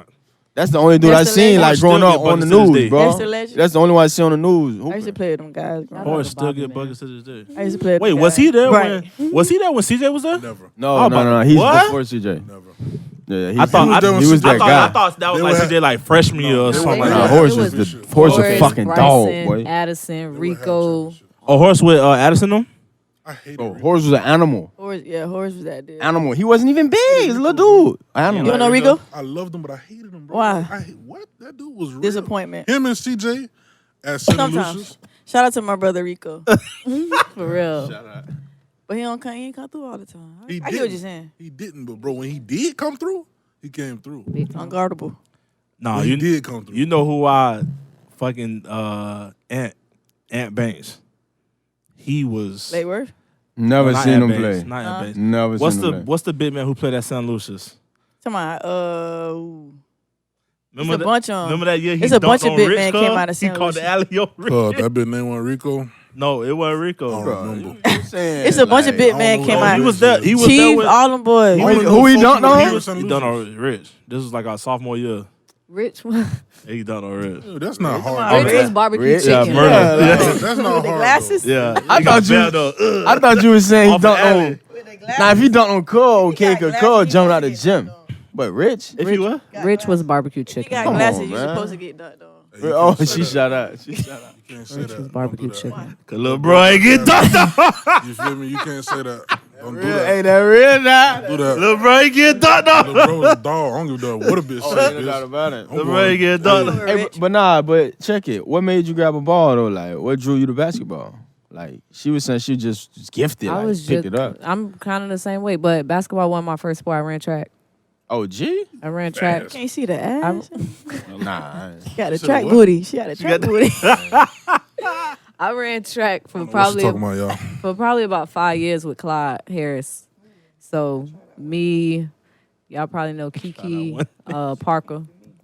That's the only dude That's I the seen legend. like Horace growing still up get on the buckets to this news, day. bro. That's the legend. That's the only one I see on the news. I used to play with them guys. growing up. Horace still Bobby, get man. buckets to this day. I used to play with Wait, them was guys. he there Right. when? Was he there when CJ was there? Never. No. He's What? before CJ. Never. Yeah, I thought he was that guy. I thought that was They like would CJ like freshman year or they something would like Nah, have- that. Horace It was was the Horace a Horace, fucking dog, Bryson, boy. Addison, They would have Rico. championship. Oh, Horace with Addison them? I hate Bro, it. Horace was an animal. Horace was that dude. Animal. He wasn't even big. He's a little dude. Animal. You don't know Rico? I loved him, but I hated him, bro. Why? What? That dude was real. Disappointment. Him and CJ at Santa Sometimes. Lucia's. Shout out to my brother Rico. For real. But he ain't come through all the time. He I get what didn't. you're saying. He didn't, but bro, when he did come through, he came through. Big time. Unguardable. No, When he you did come through. you know who I fucking Ant Banks. He was Late word? Never not seen Ant him Banks, play. Not Ant Banks. Never What's seen the him play. what's the big man who played at San Lucius? Come on. Remember It's a bunch of 'em. Remember that year he It's a bunch dunked of on big Rich, men cuz? came out of He San called the Lucia. alley over. That big name was Rico. No, it wasn't Rico. I Bro. don't remember. It's a bunch of big I men don't came know Oh, out. he was there. He was there Chief, with. all them boys. Who he dunked on? He done on Rich. This was like our sophomore year. Rich one. He done on Rich. Dude, that's not on, hard. Rich man. was barbecue Rich? Yeah, chicken. murder. Yeah, That's not With hard. the glasses? Though. Yeah, I he got thought you- bad, though. I thought you were saying he Off the dunked alley. on. Now, if he dunked on Cole, okay, cause Cole jumping out the gym. But Rich? If you what? Rich was barbecue You chicken. got Come on, glasses, you man. supposed to get dunked on. Hey, you Oh, can't say she that. shot out. She shot out. You can't say Rich that. was Don't barbecue do that. chicken. Cause little bro ain't get dunked on. You feel me? You can't say that. Don't do Real, that. ain't that real now? Do that. Little bro ain't get dunked on. Little bro was a dog. I don't give a damn what a bitch Oh, say. ain't no doubt bitch. about it. I'm Little bro ain't get dunked on. Hey, but check it. What made you grab a ball though? Like, what drew you to basketball? Like, she was saying she just gifted. I Like, was picked just, it up. I'm kind of the same way, but basketball wasn't my first sport. I ran track. Oh, G? I ran track. Can't see the ass. Nah. She got a said track what? booty. She got a track booty. I ran track for What you talking probably about, y'all? for probably about 5 years with Clyde Harris. So me, y'all probably know Kiki, Parker.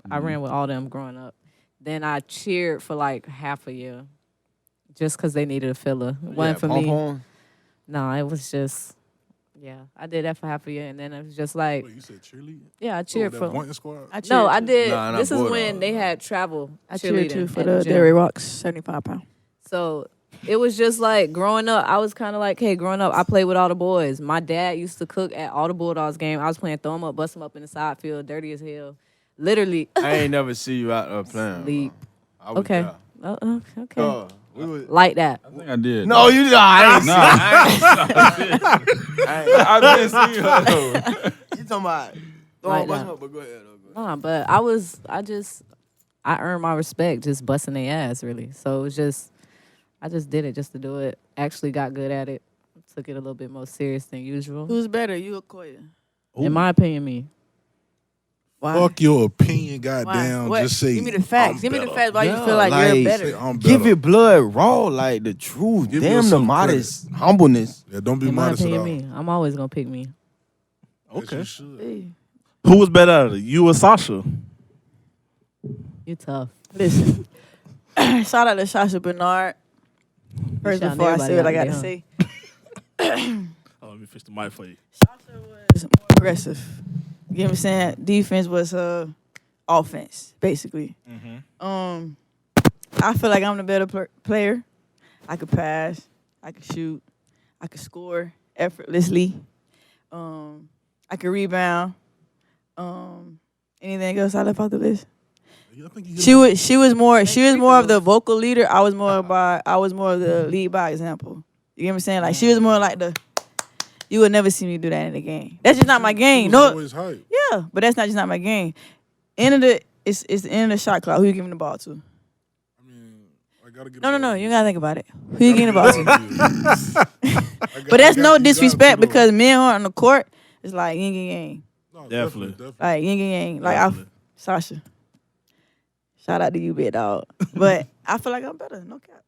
I ran with all them growing up. Then I cheered for like half a year, just because they needed a filler. It wasn't for me. Pom-pom? No, it was just, yeah. I did that for half a year, and then it was just like, Wait, you said cheerleading? yeah, I Oh, cheered that for. Boynton squad? No, I too. did. Nah, not This is Bulldog. when they had travel. I cheered too cheerleading for at the gym. Dairy Rocks, 75 pounds. So it was just like growing up, I was kind of like, hey, growing up, I played with all the boys. My dad used to cook at all the Bulldogs game. I was playing throw 'em up, bust 'em up in the side field, dirty as hell. Literally. I ain't never see you out there playing. Sleep. bro. I was Okay. there. Okay. We was, Like that. I think I did. no, you I ain't Nah, I I didn't see her though. You talking about? Like bust that. up, but go ahead. Nah, but I earned my respect just busting their ass, really. So it was just, I just did it just to do it. Actually got good at it. Took it a little bit more serious than usual. Who's better, you or Koya? In my opinion, me. Why? Fuck your opinion, Why? goddamn. What? Just say. Give me the facts. I'm Give me the better. facts why you Yeah, feel like, like- you're Say better. I'm Give better. it blood raw, like the truth. Give Damn, the yourself modest humbleness. Yeah, don't be In my modest at all. opinion, me. I'm always gonna pick me. Yes, Okay. you should. Hey, Who was better at it, you or Sasha? You tough. listen. Shout out to Sasha Bernard. First, shouting before I say what I everybody gotta out say. Oh, let me fix the mic for you. Sasha was more aggressive. You know what I'm saying? Defense was offense, basically. I feel like I'm the better player. I could pass, I could shoot, I could score effortlessly. I could rebound. Anything else I left off the list? I think you She was more of the vocal leader. I was more of the lead by example. You get what I'm saying? Like she was more like you would never see me do that in the game. That's just not my game. No, Always hype. yeah, but that's not my game. It's the end of the shot clock. Who you giving the ball to? I mean, I gotta get. No. You gotta think about it. Who you getting about to? But that's no disrespect because men who are on the court, it's like yin and yang. No, Definitely. Like yin and yang. Like Definitely. Sasha. Shout out to you, big dog. But I feel like I'm better. No cap.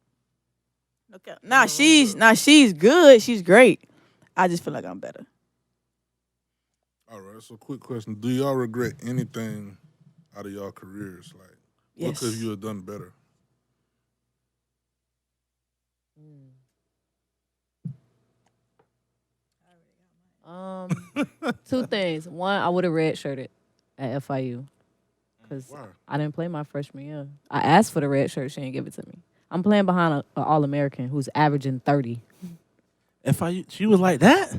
No cap. Nah, she's good. She's great. I just feel like I'm better. All right. So, quick question: do y'all regret anything out of y'all careers? Like, what Yes. could you have done better? Two things. One, I would have redshirted at FIU because Why? I didn't play my freshman year. I asked for the red shirt. She didn't give it to me. I'm playing behind an All-American who's averaging 30. She was like that.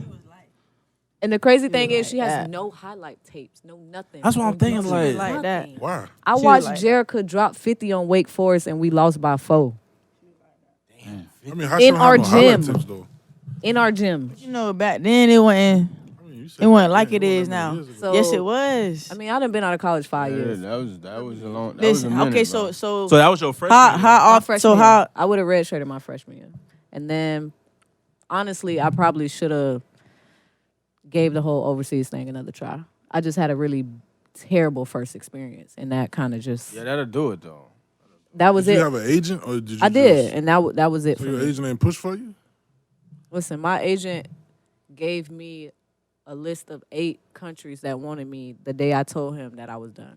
And the crazy thing is, like she has that. no highlight tapes, no nothing. That's what I'm thinking, No like- Like that. nothing. Why? I She was watched like Jerica drop 50 on Wake Forest, and we lost by 4 I mean, how In she don't our have no highlight gym. tips, though? in our gym. You know, back then it wasn't. I mean, you said It wasn't back like then, it is wasn't that now. many years ago. So Yes, it was. I mean, I done been out of college 5 years. that was a long. That Listen, was a minute, okay, bro. so So that was your freshman how year. how My off? freshman So year. how? I would have redshirted my freshman year, and then honestly, I probably should have gave the whole overseas thing another try. I just had a really terrible first experience, and that kind of just Yeah, that'll do it though. that was Did you it. have an agent, or did you? I did, just- and that was it So for your me. agent ain't push for you? Listen, my agent gave me a list of 8 countries that wanted me the day I told him that I was done.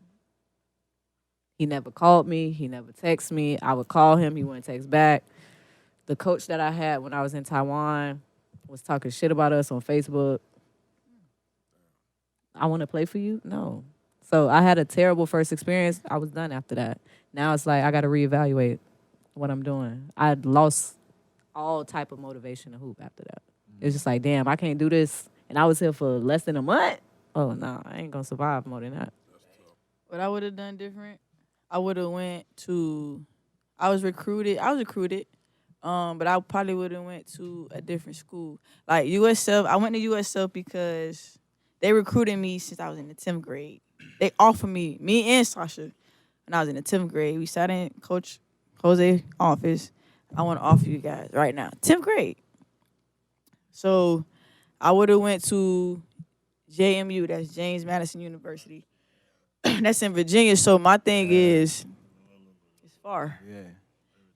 He never called me. He never texted me. I would call him. He wouldn't text back. The coach that I had when I was in Taiwan was talking shit about us on Facebook. I want to play for you? No. So I had a terrible first experience. I was done after that. Now it's like I got to reevaluate what I'm doing. I lost all type of motivation to hoop after that. It's just like, damn, I can't do this. And I was here for less than a month. Oh, no, I ain't going to survive more than that. What I would have done different, I would have went to. I was recruited, but I probably would have went to a different school, like USF. I went to USF because they recruited me since I was in the 10th grade. They offered me and Sasha, when I was in the 10th grade. We sat in Coach Jose's office. I want to offer you guys right now, 10th grade. So I would have went to JMU, that's James Madison University. That's in Virginia. So my thing is, it's far. Yeah.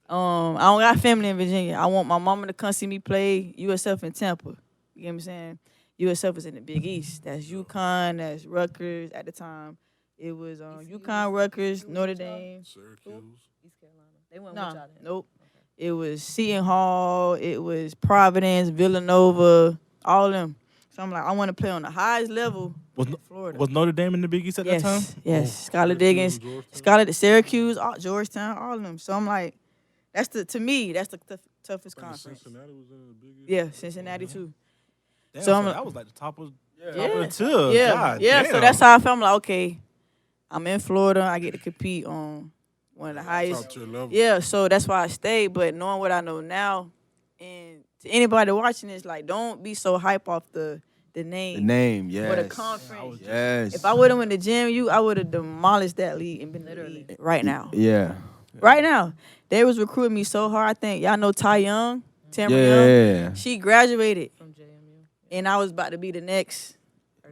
I don't got family in Virginia. I want my mama to come see me play USF in Tampa. You get what I'm saying? USF is in the Big East. That's UConn, that's Rutgers. At the time, it was UConn, Rutgers, Notre Dame. Syracuse. East Carolina. They went No, with y'all then. nope. It was Seton Hall. It was Providence, Villanova, all of them. So I'm like, I want to play on the highest level in Florida. Was Notre Dame in the Big East at that time? Yes. Skylar Diggins, Syracuse, Georgetown, all of them. So I'm like, to me, that's the toughest conference. Cincinnati was in the Big East. Yeah, Cincinnati too. Damn, So I'm- that was like the top of Yeah, the tier. yeah, God yeah. damn. So that's how I felt. I'm like, okay, I'm in Florida. I get to compete on one of the highest. Top tier level. Yeah, so that's why I stayed. But knowing what I know now, and to anybody watching this, like, don't be so hype off the name. The name, yes. Or the conference. Yes. If I would have went to JMU, I would have demolished that league and been literally right now. Yeah. Right now, they was recruiting me so hard. I think y'all know Ty Young, Tamara Young. Yeah. She graduated, From JMU. and I was about to be the next.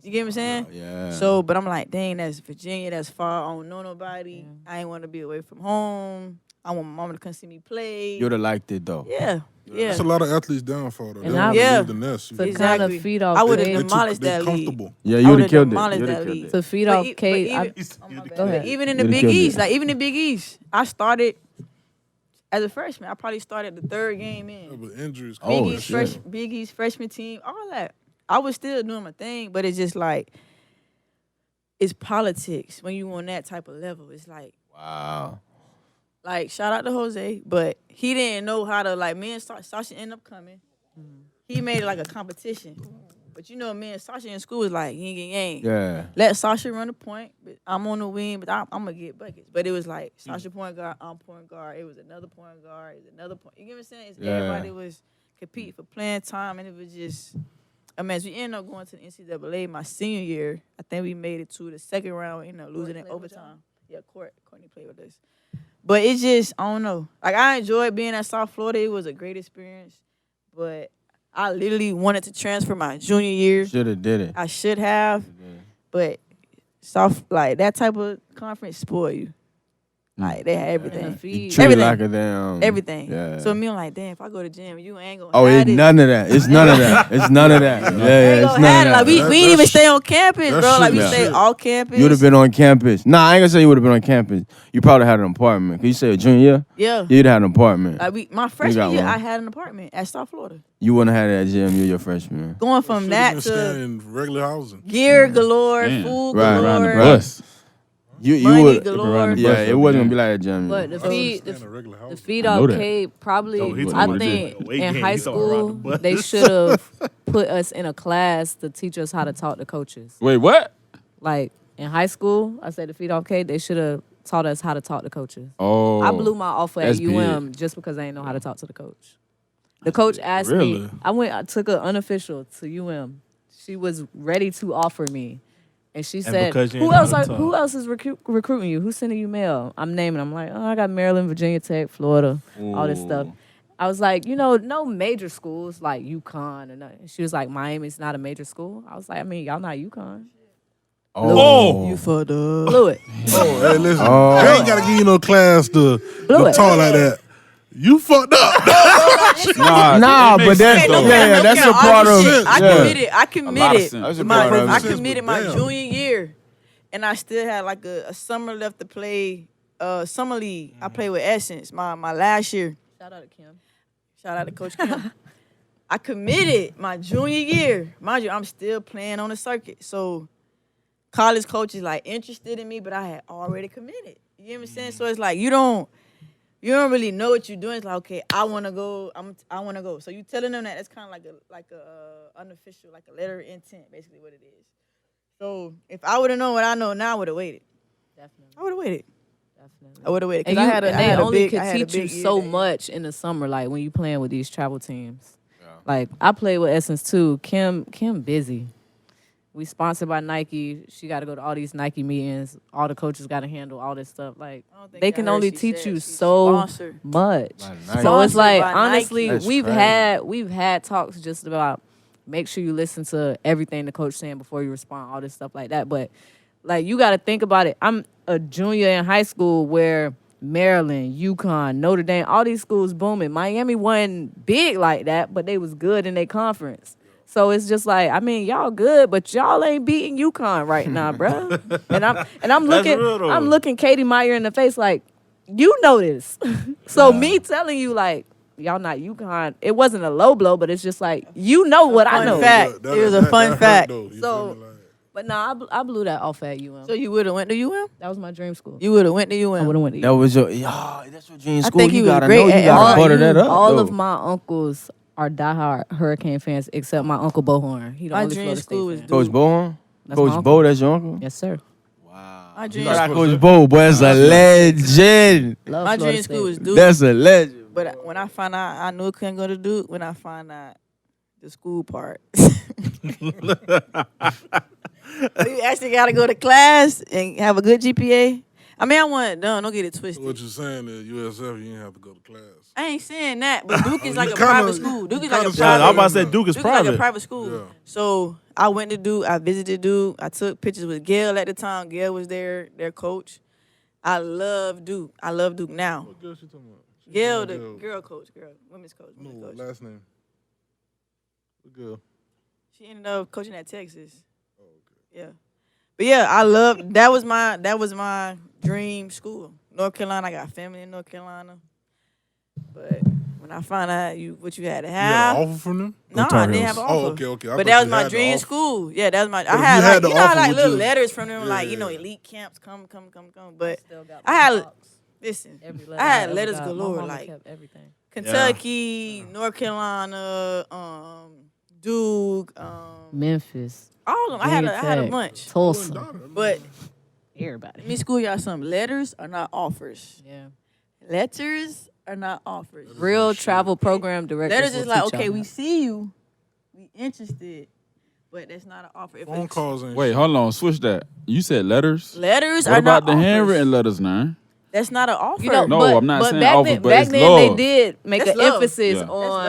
You get what I'm saying? Yeah. So, but I'm like, dang, that's Virginia. That's far. I don't know nobody. I ain't want to be away from home. I want my mama to come see me play. You'd have liked it though. Yeah, yeah. That's a lot of athletes downfall though. They And don't I- wanna Yeah. leave the nest. To You know? kind of Exactly. feed off I would've Kate- demolished They that league. comfortable. Yeah, I you would would've have killed it. demolished You'd that have killed league. it. to feed But off e- Kate. but I- even- Go ahead. Even in the You'd've Big killed East, it. like even in the Big East, I started as a freshman. I probably started the 3rd game Yeah, in. but injuries. Oh, Big East, shit. Big East freshman team, all that. I was still doing my thing, but it's just like, it's politics when you on that type of level. It's Wow. like shout out to Jose, but he didn't know how to, like, me and Sasha end up coming. He made it like a competition. But you know, me and Sasha in school was like yin and yang. Yeah. Let Sasha run the point, but I'm on the wing, but I'm gonna get buckets. But it was like Sasha point guard, I'm point guard. It was another point guard, it was another point. You get what I'm saying? Yeah. Everybody was competing for playing time, and it was just. I mean, as we ended up going to the NCAA my senior year, I think we made it to the 2nd round. We ended up losing in played with y'all? overtime. Yeah, Courtney played with us. But it's just, I don't know. Like, I enjoyed being at South Florida. It was a great experience. But I literally wanted to transfer my junior year. Should have did it. I should have. But like, that type of conference spoil you. Like, they had everything. And the feed. You treat Everything. like a damn everything. Yeah. So me, I'm like, damn, if I go to gym, you ain't gonna Oh, have it's it. none of that. It's none of that. It's none of that. Ain't Yeah, it's gonna none have it. of Like, that. we didn't even stay on campus, that bro. Like, we shit- stayed shit. off campus. You would have been on campus. Nah, I ain't gonna say you would have been on campus. You probably had an apartment. Cause you said junior year, Yeah. you'd have had an apartment. Like, my got freshman year, one. I had an apartment at South Florida. You wouldn't have had that gym. You're your freshman. Going from Should've that been to staying in regular housing. gear galore, Damn. food Right. galore, Around the Right. bus. You money would. galore. Around the Yeah, bus it wasn't gonna be like that gym. But the I should've feed, stayed in a regular the housing. feed I know that. arcade probably. Oh, he I talking about think the weight in game. high He talking around school the bus. they should have put us in a class to teach us how to talk to coaches. Wait, what? Like in high school, I said the feed arcade they should have taught us how to talk to coaches. Oh, I blew my offer at that's UM just because I didn't know how to talk to the coach. The coach asked Really? me. I took an unofficial to UM. She was ready to offer me. And she said, because you "Who ain't know else? how to Who talk. else is recruiting you? Who's sending you mail?" I'm naming. I'm like, "Oh, I got Maryland, Virginia Tech, Florida, all this stuff." I was like, no major schools like UConn or nothing. She was like, Miami's not a major school. I was like, I mean, y'all not UConn. Oh, You fucked up. Blew it. Oh, hey, listen. Oh. I ain't gotta give you no class to Blew it. talk like that. You fucked up. Nah, but that's Okay, no, yeah, that's a part of. shit. I yeah. committed. I lot of committed. sense. That's a My, part of I it. committed my Damn. junior year, and I still had like a summer left to play. Summer league. I played with Essence. My last year. Shout out to Kim. Shout out to Coach Kim. I committed my junior year. Mind you, I'm still playing on the circuit. So college coaches like interested in me, but I had already committed. You know what I'm saying? So it's like you don't really know what you're doing. It's like, okay, I wanna go. I wanna go. So you telling them that it's kind of like a unofficial, like a letter of intent, basically what it is. So if I would have known what I know now, I would have waited. Definitely. I would have waited. Definitely. I would have waited. And, 'Cause I had they I had a only big- could I had a teach you big year so that year. much in the summer, like when you playing with these travel teams. Like I played with Essence too. Kim busy. We sponsored by Nike. She got to go to all these Nike meetings. All the coaches got to handle all this stuff. Like I don't think they y'all can heard only she teach said you she's so sponsored. much. By Nike. So it's Sponsored like by honestly, Nike. That's we've had talks just about make sure you listen to everything the coach saying before you respond, all this stuff like that. But like you got to think about it. I'm a junior in high school where Maryland, UConn, Notre Dame, all these schools booming. Miami wasn't big like that, but they was good in their conference. So it's just like, I mean, y'all good, but y'all ain't beating UConn right now, bruh. and I'm looking, real, though. I'm looking Katie Meyer in the face like, you know this. So me telling you like, y'all not UConn, it wasn't a low blow, but it's just like, you know what I Fun know. fact. It was a fun hurt, fact. though. You So- feel me? Like, But nah, I blew that off at UM. So you would have went to UM? That was my dream school. You would have went to UM. I would have went to That UM. was your, that's your dream I school. think You he was gotta great know. You at gotta all butter that up. All though. of my uncles are diehard Hurricane fans, except my uncle Bohorn. He the My only dream Florida school State was fan. Coach Bohan, That's my Coach uncle. Bo, that's your uncle. Yes, sir. My dream, Shout out Coach Bo, boy, that's a legend. Love my Florida dream State. school was Duke. That's a legend. But when I found out I knew I couldn't go to Duke, when I found out the school part. You actually got to go to class and have a good GPA. I mean, I want it done. Don't get it twisted. what you're saying is USF, you ain't have to go to class. I ain't saying that, but Duke is You like a kinda- private school. Duke you is like a kinda private. said I'm about to say Duke is Duke is like a private. private school. Yeah. So I went to Duke. I visited Duke. I took pictures with Gail at the time. Gail was their coach. I love Duke. I love Duke now. What girl she talking about? She Gail, talking the about girl coach, women's coach. No, Women's coach. last name. What girl? She ended up coaching at Texas. Oh, okay. Yeah. But yeah, I love that was my dream school. North Carolina, I got family in North Carolina. But when I found out what you had to You had have, an offer from them? no, I didn't have an offer. Oh, okay. I But thought that was you my had the dream offer. school. Yeah, that was my. But I if had you like had the you know how, offer, like would little you- letters from them, Yeah, like yeah. elite camps, come. But Still got I my had box. listen, Every letter I had ever letters got. My galore, mama like kept everything. Kentucky, North Carolina, Duke, Memphis, all of them. I had a Virginia Tech, bunch. Tulsa, But everybody. let me school y'all something. Letters are not offers. Yeah. Letters are not offers. Real travel program directors. Letters will is like, teach y'all okay, we that. see you, we interested, but that's not an offer. If Phone it's- calls ain't Wait, hold on. Switch that. You said letters. Letters What are about not the offers. handwritten letters now? That's not an offer. You know, No, but, I'm not but saying back offer, then, but back it's then love. they did make That's an love. emphasis Yeah. on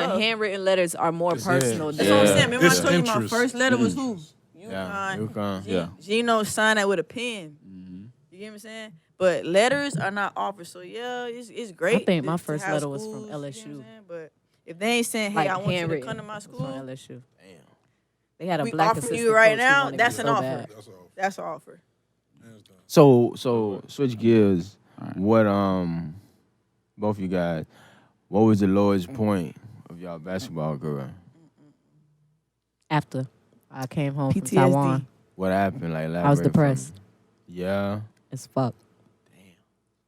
love. handwritten letters are more It's personal. it. That's what I'm Yeah. saying. Remember It's I told you my interest. first letter was who? Yeah, UConn. UConn. Yeah. Gino signed that with a pen. Mhm. You get what I'm saying? But letters are not offered. So yeah, it's great. I think my to first have letter was schools, from you get what I'm LSU. saying? But if they ain't saying, hey, Like I want you to handwritten. come to my It's from school, LSU. They had a we black offering assistant you right coach who now, wanted that's me an so offer. bad. That's all. That's an offer. Hands down. So switch gears. Alright. What both you guys, what was the lowest point of y'all basketball career? After I came home from PTSD. Taiwan, What happened? Like I was elaborate from- depressed Yeah. as fuck.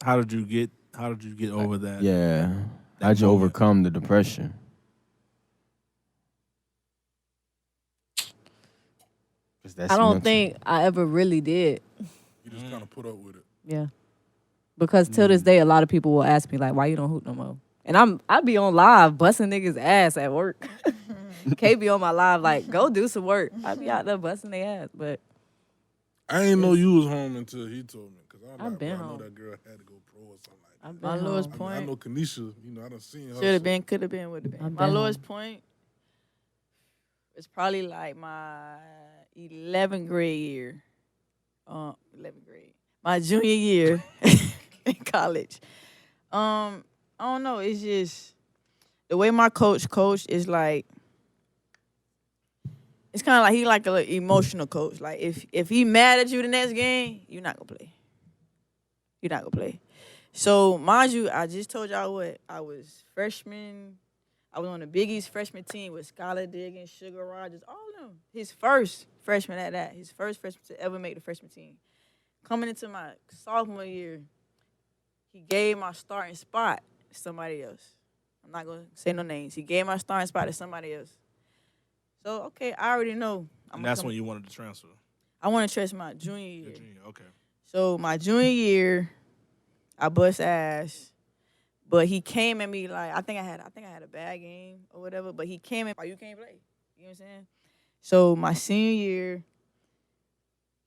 How did you get over that? Yeah. That How'd you moment. overcome the depression? 'Cause that's I don't mental. think I ever really did. You just kind of put up with it. Yeah. Because till this day, a lot of people will ask me like, "Why you don't hoop no more?" And I be on live busting niggas ass at work. K be on my live like, "Go do some work." I be out there busting their ass, but I ain't know you was home until he told me. Cause I I've like, been bro, I know home. that girl had to go pro or something like that. I've been My lowest home. I point. know Keneisha, you know, I done seen her. Should have so- been, could have been, would have been. I've My been lowest point is probably like my 11th grade year. 11th grade. My junior year in college. I don't know. It's just the way my coach coached is like, it's kind of like he like an emotional coach. Like if he mad at you the next game, you're not gonna play. You're not gonna play. So mind you, I just told y'all what I was freshman. I was on the Big East freshman team with Skylar Diggins, Sugar Rogers, all of them. His first freshman at that. His first freshman to ever make the freshman team. Coming into my sophomore year, he gave my starting spot to somebody else. I'm not gonna say no names. He gave my starting spot to somebody else. So okay, I already know. And that's when you wanted to transfer. I want to trust my junior year. Your junior, okay. So my junior year, I bust ass, but he came at me like I think I had a bad game or whatever. But he came at me like, you can't play. You know what I'm saying? So my senior year,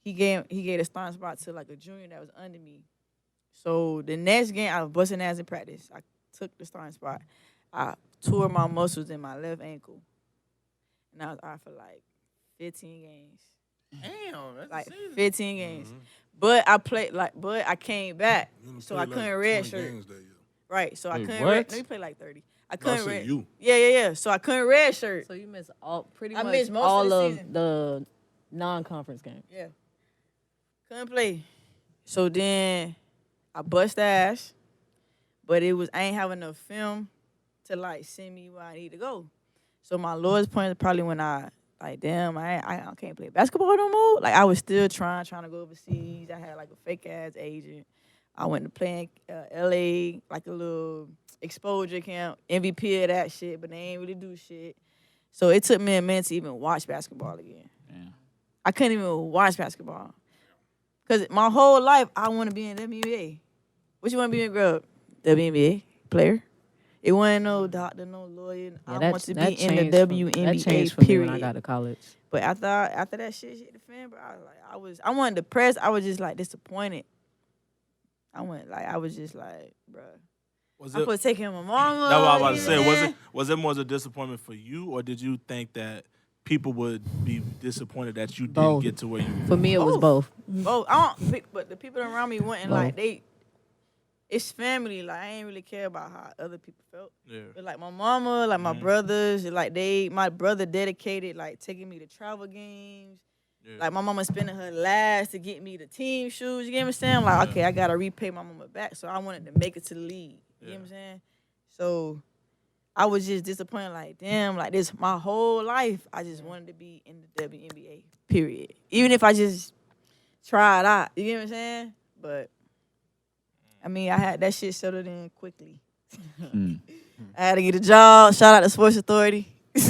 he gave a starting spot to like a junior that was under me. So the next game, I was busting ass in practice. I took the starting spot. I tore my muscles in my left ankle, and I was out for like 15 games. Damn, that's Like a season. 15 games. But I played but I came back. You done So played I couldn't 20 redshirt. games that year. Right. So I Wait, couldn't what? let me play like 30. I I couldn't said red. you. Yeah. So I couldn't redshirt. So you missed pretty I much missed most of all the of season. the non-conference games. Yeah. Couldn't play. So then I bust ass, but I ain't have enough film to like send me where I need to go. So my lowest point is probably when I like, damn, I can't play basketball no more. Like I was still trying to go overseas. I had like a fake ass agent. I went to play in LA, like a little exposure camp, MVP of that shit, but they ain't really do shit. So it took me a minute to even watch basketball again. Damn. I couldn't even watch basketball. Because my whole life, I want to be in the WNBA. What you want to be in growing up? WNBA player. It wasn't no doctor, no lawyer. I want to be in the that WNBA, changed for me period. when I got to college. But after that shit hit the fan, bro, I wasn't depressed. I was just like disappointed. I was just like, bro. Was I'm it? supposed to take care of my mama. That's what I was about to you say. know? Was it more as a disappointment for you, or did you think that people would be disappointed that you didn't Both. get to where you? For me, it was both. But but the people around me wasn't like it's family. Like I ain't really care about how other people felt. Yeah. But like my mama, like my Mhm. brothers, like my brother dedicated like taking me to travel games. Yeah. Like my mama spending her last to get me the team shoes. You get what I'm saying? Like, okay, I gotta repay my mama back. So I wanted to make it to the league. You get what I'm saying? So I was just disappointed, like, damn, like this my whole life, I just wanted to be in the WNBA, period. Even if I just tried out. You get what I'm saying? But I mean, I had that shit settled in quickly. Mm. I had to get a job. Shout out to Sports Authority. They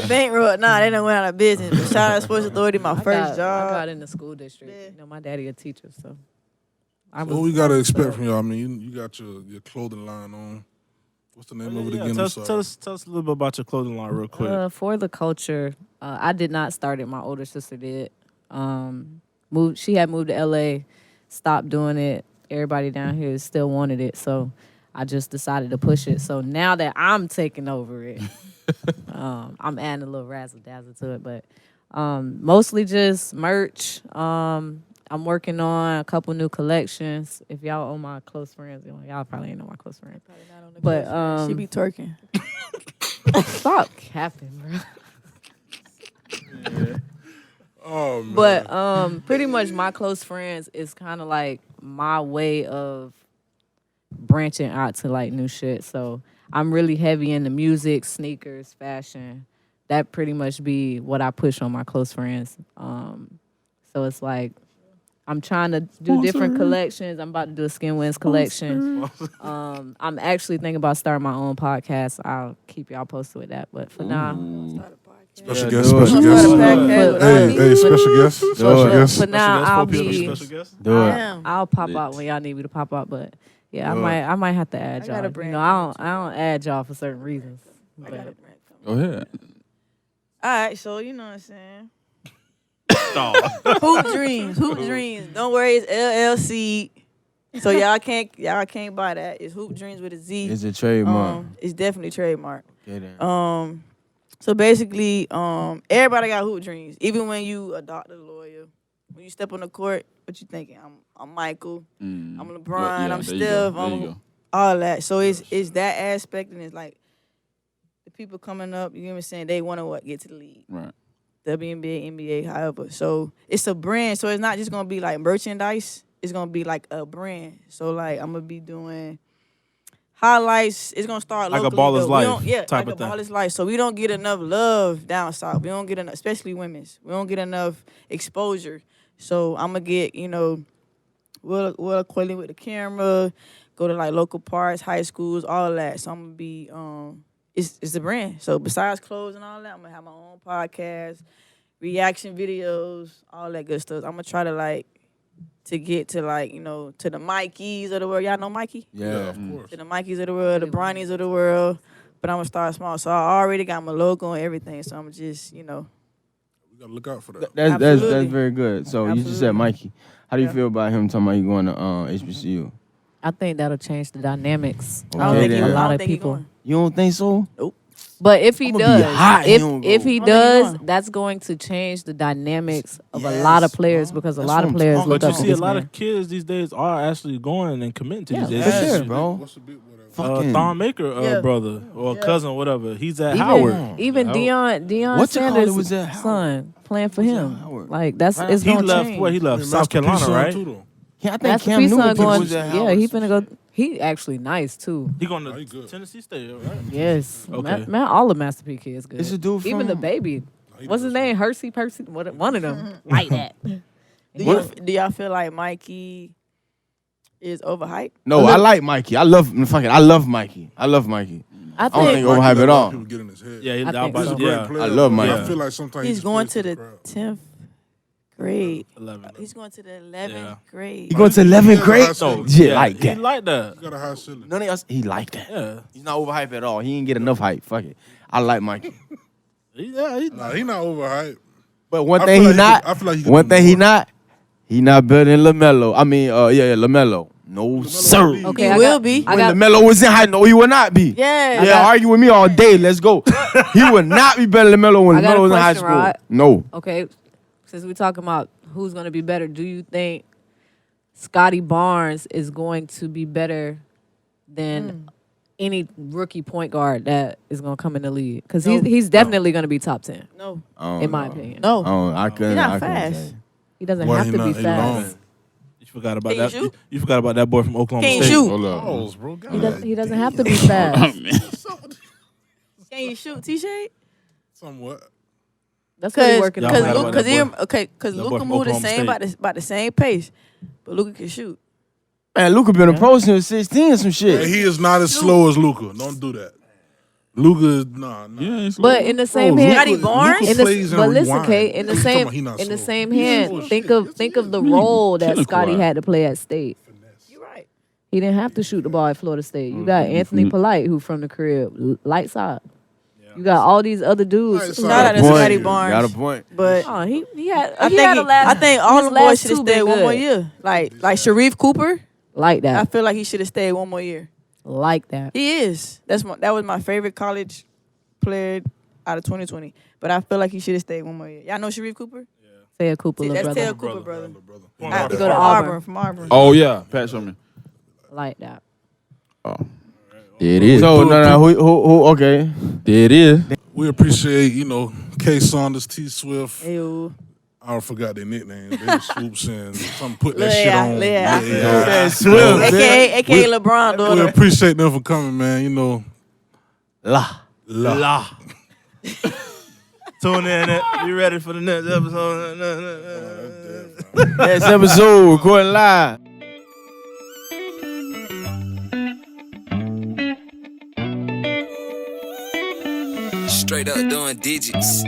bankrupt. Nah, they done went out of business. But shout out to Sports Authority, my first I job. got in the school district. Yeah. You know, my daddy a teacher, so. What we gotta expect from y'all? I mean, you got your clothing line on. What's the name of it again? Tell I'm us, sorry. tell us a little bit about your clothing line real quick. For the culture, I did not start it. My older sister did. She had moved to LA, stopped doing it. everybody down here still wanted it. So I just decided to push it. So now that I'm taking over it, I'm adding a little razzle dazzle to it, but mostly just merch. I'm working on a couple new collections. If y'all owe my close friends, y'all probably ain't know my close friends. But she be twerking. stop capping, bro. Oh man. But pretty much my close friends is kind of like my way of branching out to like new shit. So I'm really heavy into music, sneakers, fashion. That pretty much be what I push on my close friends. So it's like I'm trying to do different collections. I'm about to do a Skin Wins collection. I'm actually thinking about starting my own podcast. I'll keep y'all posted with that. But for now, Special Yeah, guest, do it. special Do guest. it. Hey, special guest, special guest. for now I'll Special be. guest. Do it. I'll pop out when y'all need me to pop out. But yeah, I might have to add I y'all. got a You brand know, I don't add y'all for certain reasons. I got a But brand coming. Go ahead. All right, so you know what I'm saying. Dog. Hoop Dreams. Don't worry, it's LLC. So y'all can't buy that. It's Hoop Dreams with a Z. It's a trademark. It's definitely trademark. Okay, then. So basically, everybody got hoop dreams. Even when you a doctor, lawyer, when you step on the court, what you thinking? I'm Michael. I'm LeBron. Well, yeah, I'm there you Steph. go. There you I'm go. all that. So it's that aspect, and it's like the people coming up. You know what I'm saying? They want to get to the league. Right. WNBA, NBA, however. So it's a brand. So it's not just gonna be like merchandise. It's gonna be like a brand. So like I'm gonna be doing highlights. It's gonna start Like a locally, Baller's though. Life type like of a thing. Baller's Life. So we don't get enough love down south. We don't get enough, especially women's. We don't get enough exposure. So I'm gonna get we'll equate with the camera, go to like local parks, high schools, all that. So I'm gonna be it's a brand. So besides clothes and all that, I'm gonna have my own podcast, reaction videos, all that good stuff. I'm gonna try to get to to the Mikeys of the world. Y'all know Mikey? Yeah, Yeah. of course. To the Mikeys of the world, the Bronnies of the world. But I'm gonna start small. So I already got my logo and everything. So I'm just, We gotta look out for that. That's Absolutely. very good. So you just said Absolutely. Mikey. How do you Yeah. feel about him talking about you going to HBCU? I think that'll change the dynamics. Okay, I don't think then. he, a I lot don't of think he people. going. You don't think so? But if he I'ma be does, hot, he don't if go. he I don't think he does, going. that's going to change the dynamics of a Yes, lot of players bro. because a That's lot what of I'm players talking look But you up to see a this lot man. of kids these days are actually going and committing to Yeah, these for institutions. sure, bro. What's the big whatever? Fucking. Thon Maker, Yeah. brother or Yeah. cousin, whatever. He's at Howard. Even Deion What you call it Sanders' was at Howard? son playing for Was at him. Howard. Like that's Right. it's He gonna left. change. What he left? South Master P Carolina, son, right? too, though. Yeah, I think That's the Cam piece Newton son going. was at Yeah, Howard. he finna go. He actually nice too. He going Oh, he to good. Tennessee State, right? Yes, Okay. man, all the Master P kids good. It's a dude Even the from- baby. He What's his does. name? Hersey, Percy. One of them like that. Do y'all feel like Mikey is overhyped? No, I like Mikey. I love Mikey. I love Mikey. I don't think think overhyped Mikey at let a lot all. of people get in his head. Yeah, I think He's a so. great yeah. player. I love but Mikey. I feel like sometimes He's just going plays to the for crowd. 10th grade. 11. He's going to the 11th Yeah. grade. He going to He 11th has a grade. high ceiling. Yeah, like He that. like that. He got a high ceiling. None of us. He like that. Yeah. He's not overhyped at all. He ain't get enough hype. Fuck it. I like Mikey. Yeah, he, Nah, he not overhyped. But one I thing feel he like he not. could- I feel like he could One do thing he more. not better than LaMelo. I mean, LaMelo. No, sir. will be. Okay, He I will got- be. I When got LaMelo was in high, no, he will not be. Yeah. Yeah, argue with me all day. Let's go. He would not be better than LaMelo when I got LaMelo a was in high question, school. Rod. No. okay. Since we're talking about who's going to be better, do you think Scotty Barnes is going to be better than any rookie point guard that is going to come in the league? Because No. he's definitely going to be top 10, No. I don't in my know. opinion. No. I couldn't. He not I couldn't fast. say. He doesn't Boy, have he to be not- he long. fast. you forgot about Can you that. shoot? You forgot about that boy from Oklahoma Can you State. shoot? Hold up. Balls, bro. He doesn't have to be fast. Can you shoot, T-Shade? Somewhat. That's what he's Cause, working Y'all cause, forgot on. about cause, that boy. That boy Luka from moved the Oklahoma same State. about the same pace, but Luka can shoot. Man, Luka been a pro since 16 or some Man, shit. he is not as slow as Luka. Don't do that. Luka is nah. Yeah, it's But in the same Bro, hand, Scotty Barnes? in the, plays and but listen, rewind. Kate, in the You talking same about he not in the slow. same He's hand, slow as think shit. of Yes, think he of is. the role that Killer Scotty Kawhi. had to play at State. You're right. He didn't have to shoot the ball at Florida State. You got Anthony Polite, who from the crib, lights out. You got all these other dudes. Lights who- out. Shout out to Point. Scotty Barnes. Got a point. But Oh, he had. I he had a think last, I think all his the boys last should have two stayed been one more good. year. Like Sharif Cooper, Like I that. feel like he should have stayed one more year. Like that. He is. That was my favorite college player out of 2020. But I feel like he should have stayed one more year. Y'all know Sharif Cooper? Say a Cooper, little That's brother. Ted Cooper, brother. Point I guard. to go to from Auburn. From Auburn. Oh yeah, Pat Sherman. Like that. Oh, there it is. So no, who? Okay. There it is. We appreciate, K. Saunders, T. Swift. Ew. I forgot their nicknames. They were Swoops and some put that shit on. Leah. Swift. AKA LeBron, We daughter. appreciate them for coming, man. La. La. Tune in. Be ready for the next episode. Next episode, recording live. Straight up doing digits.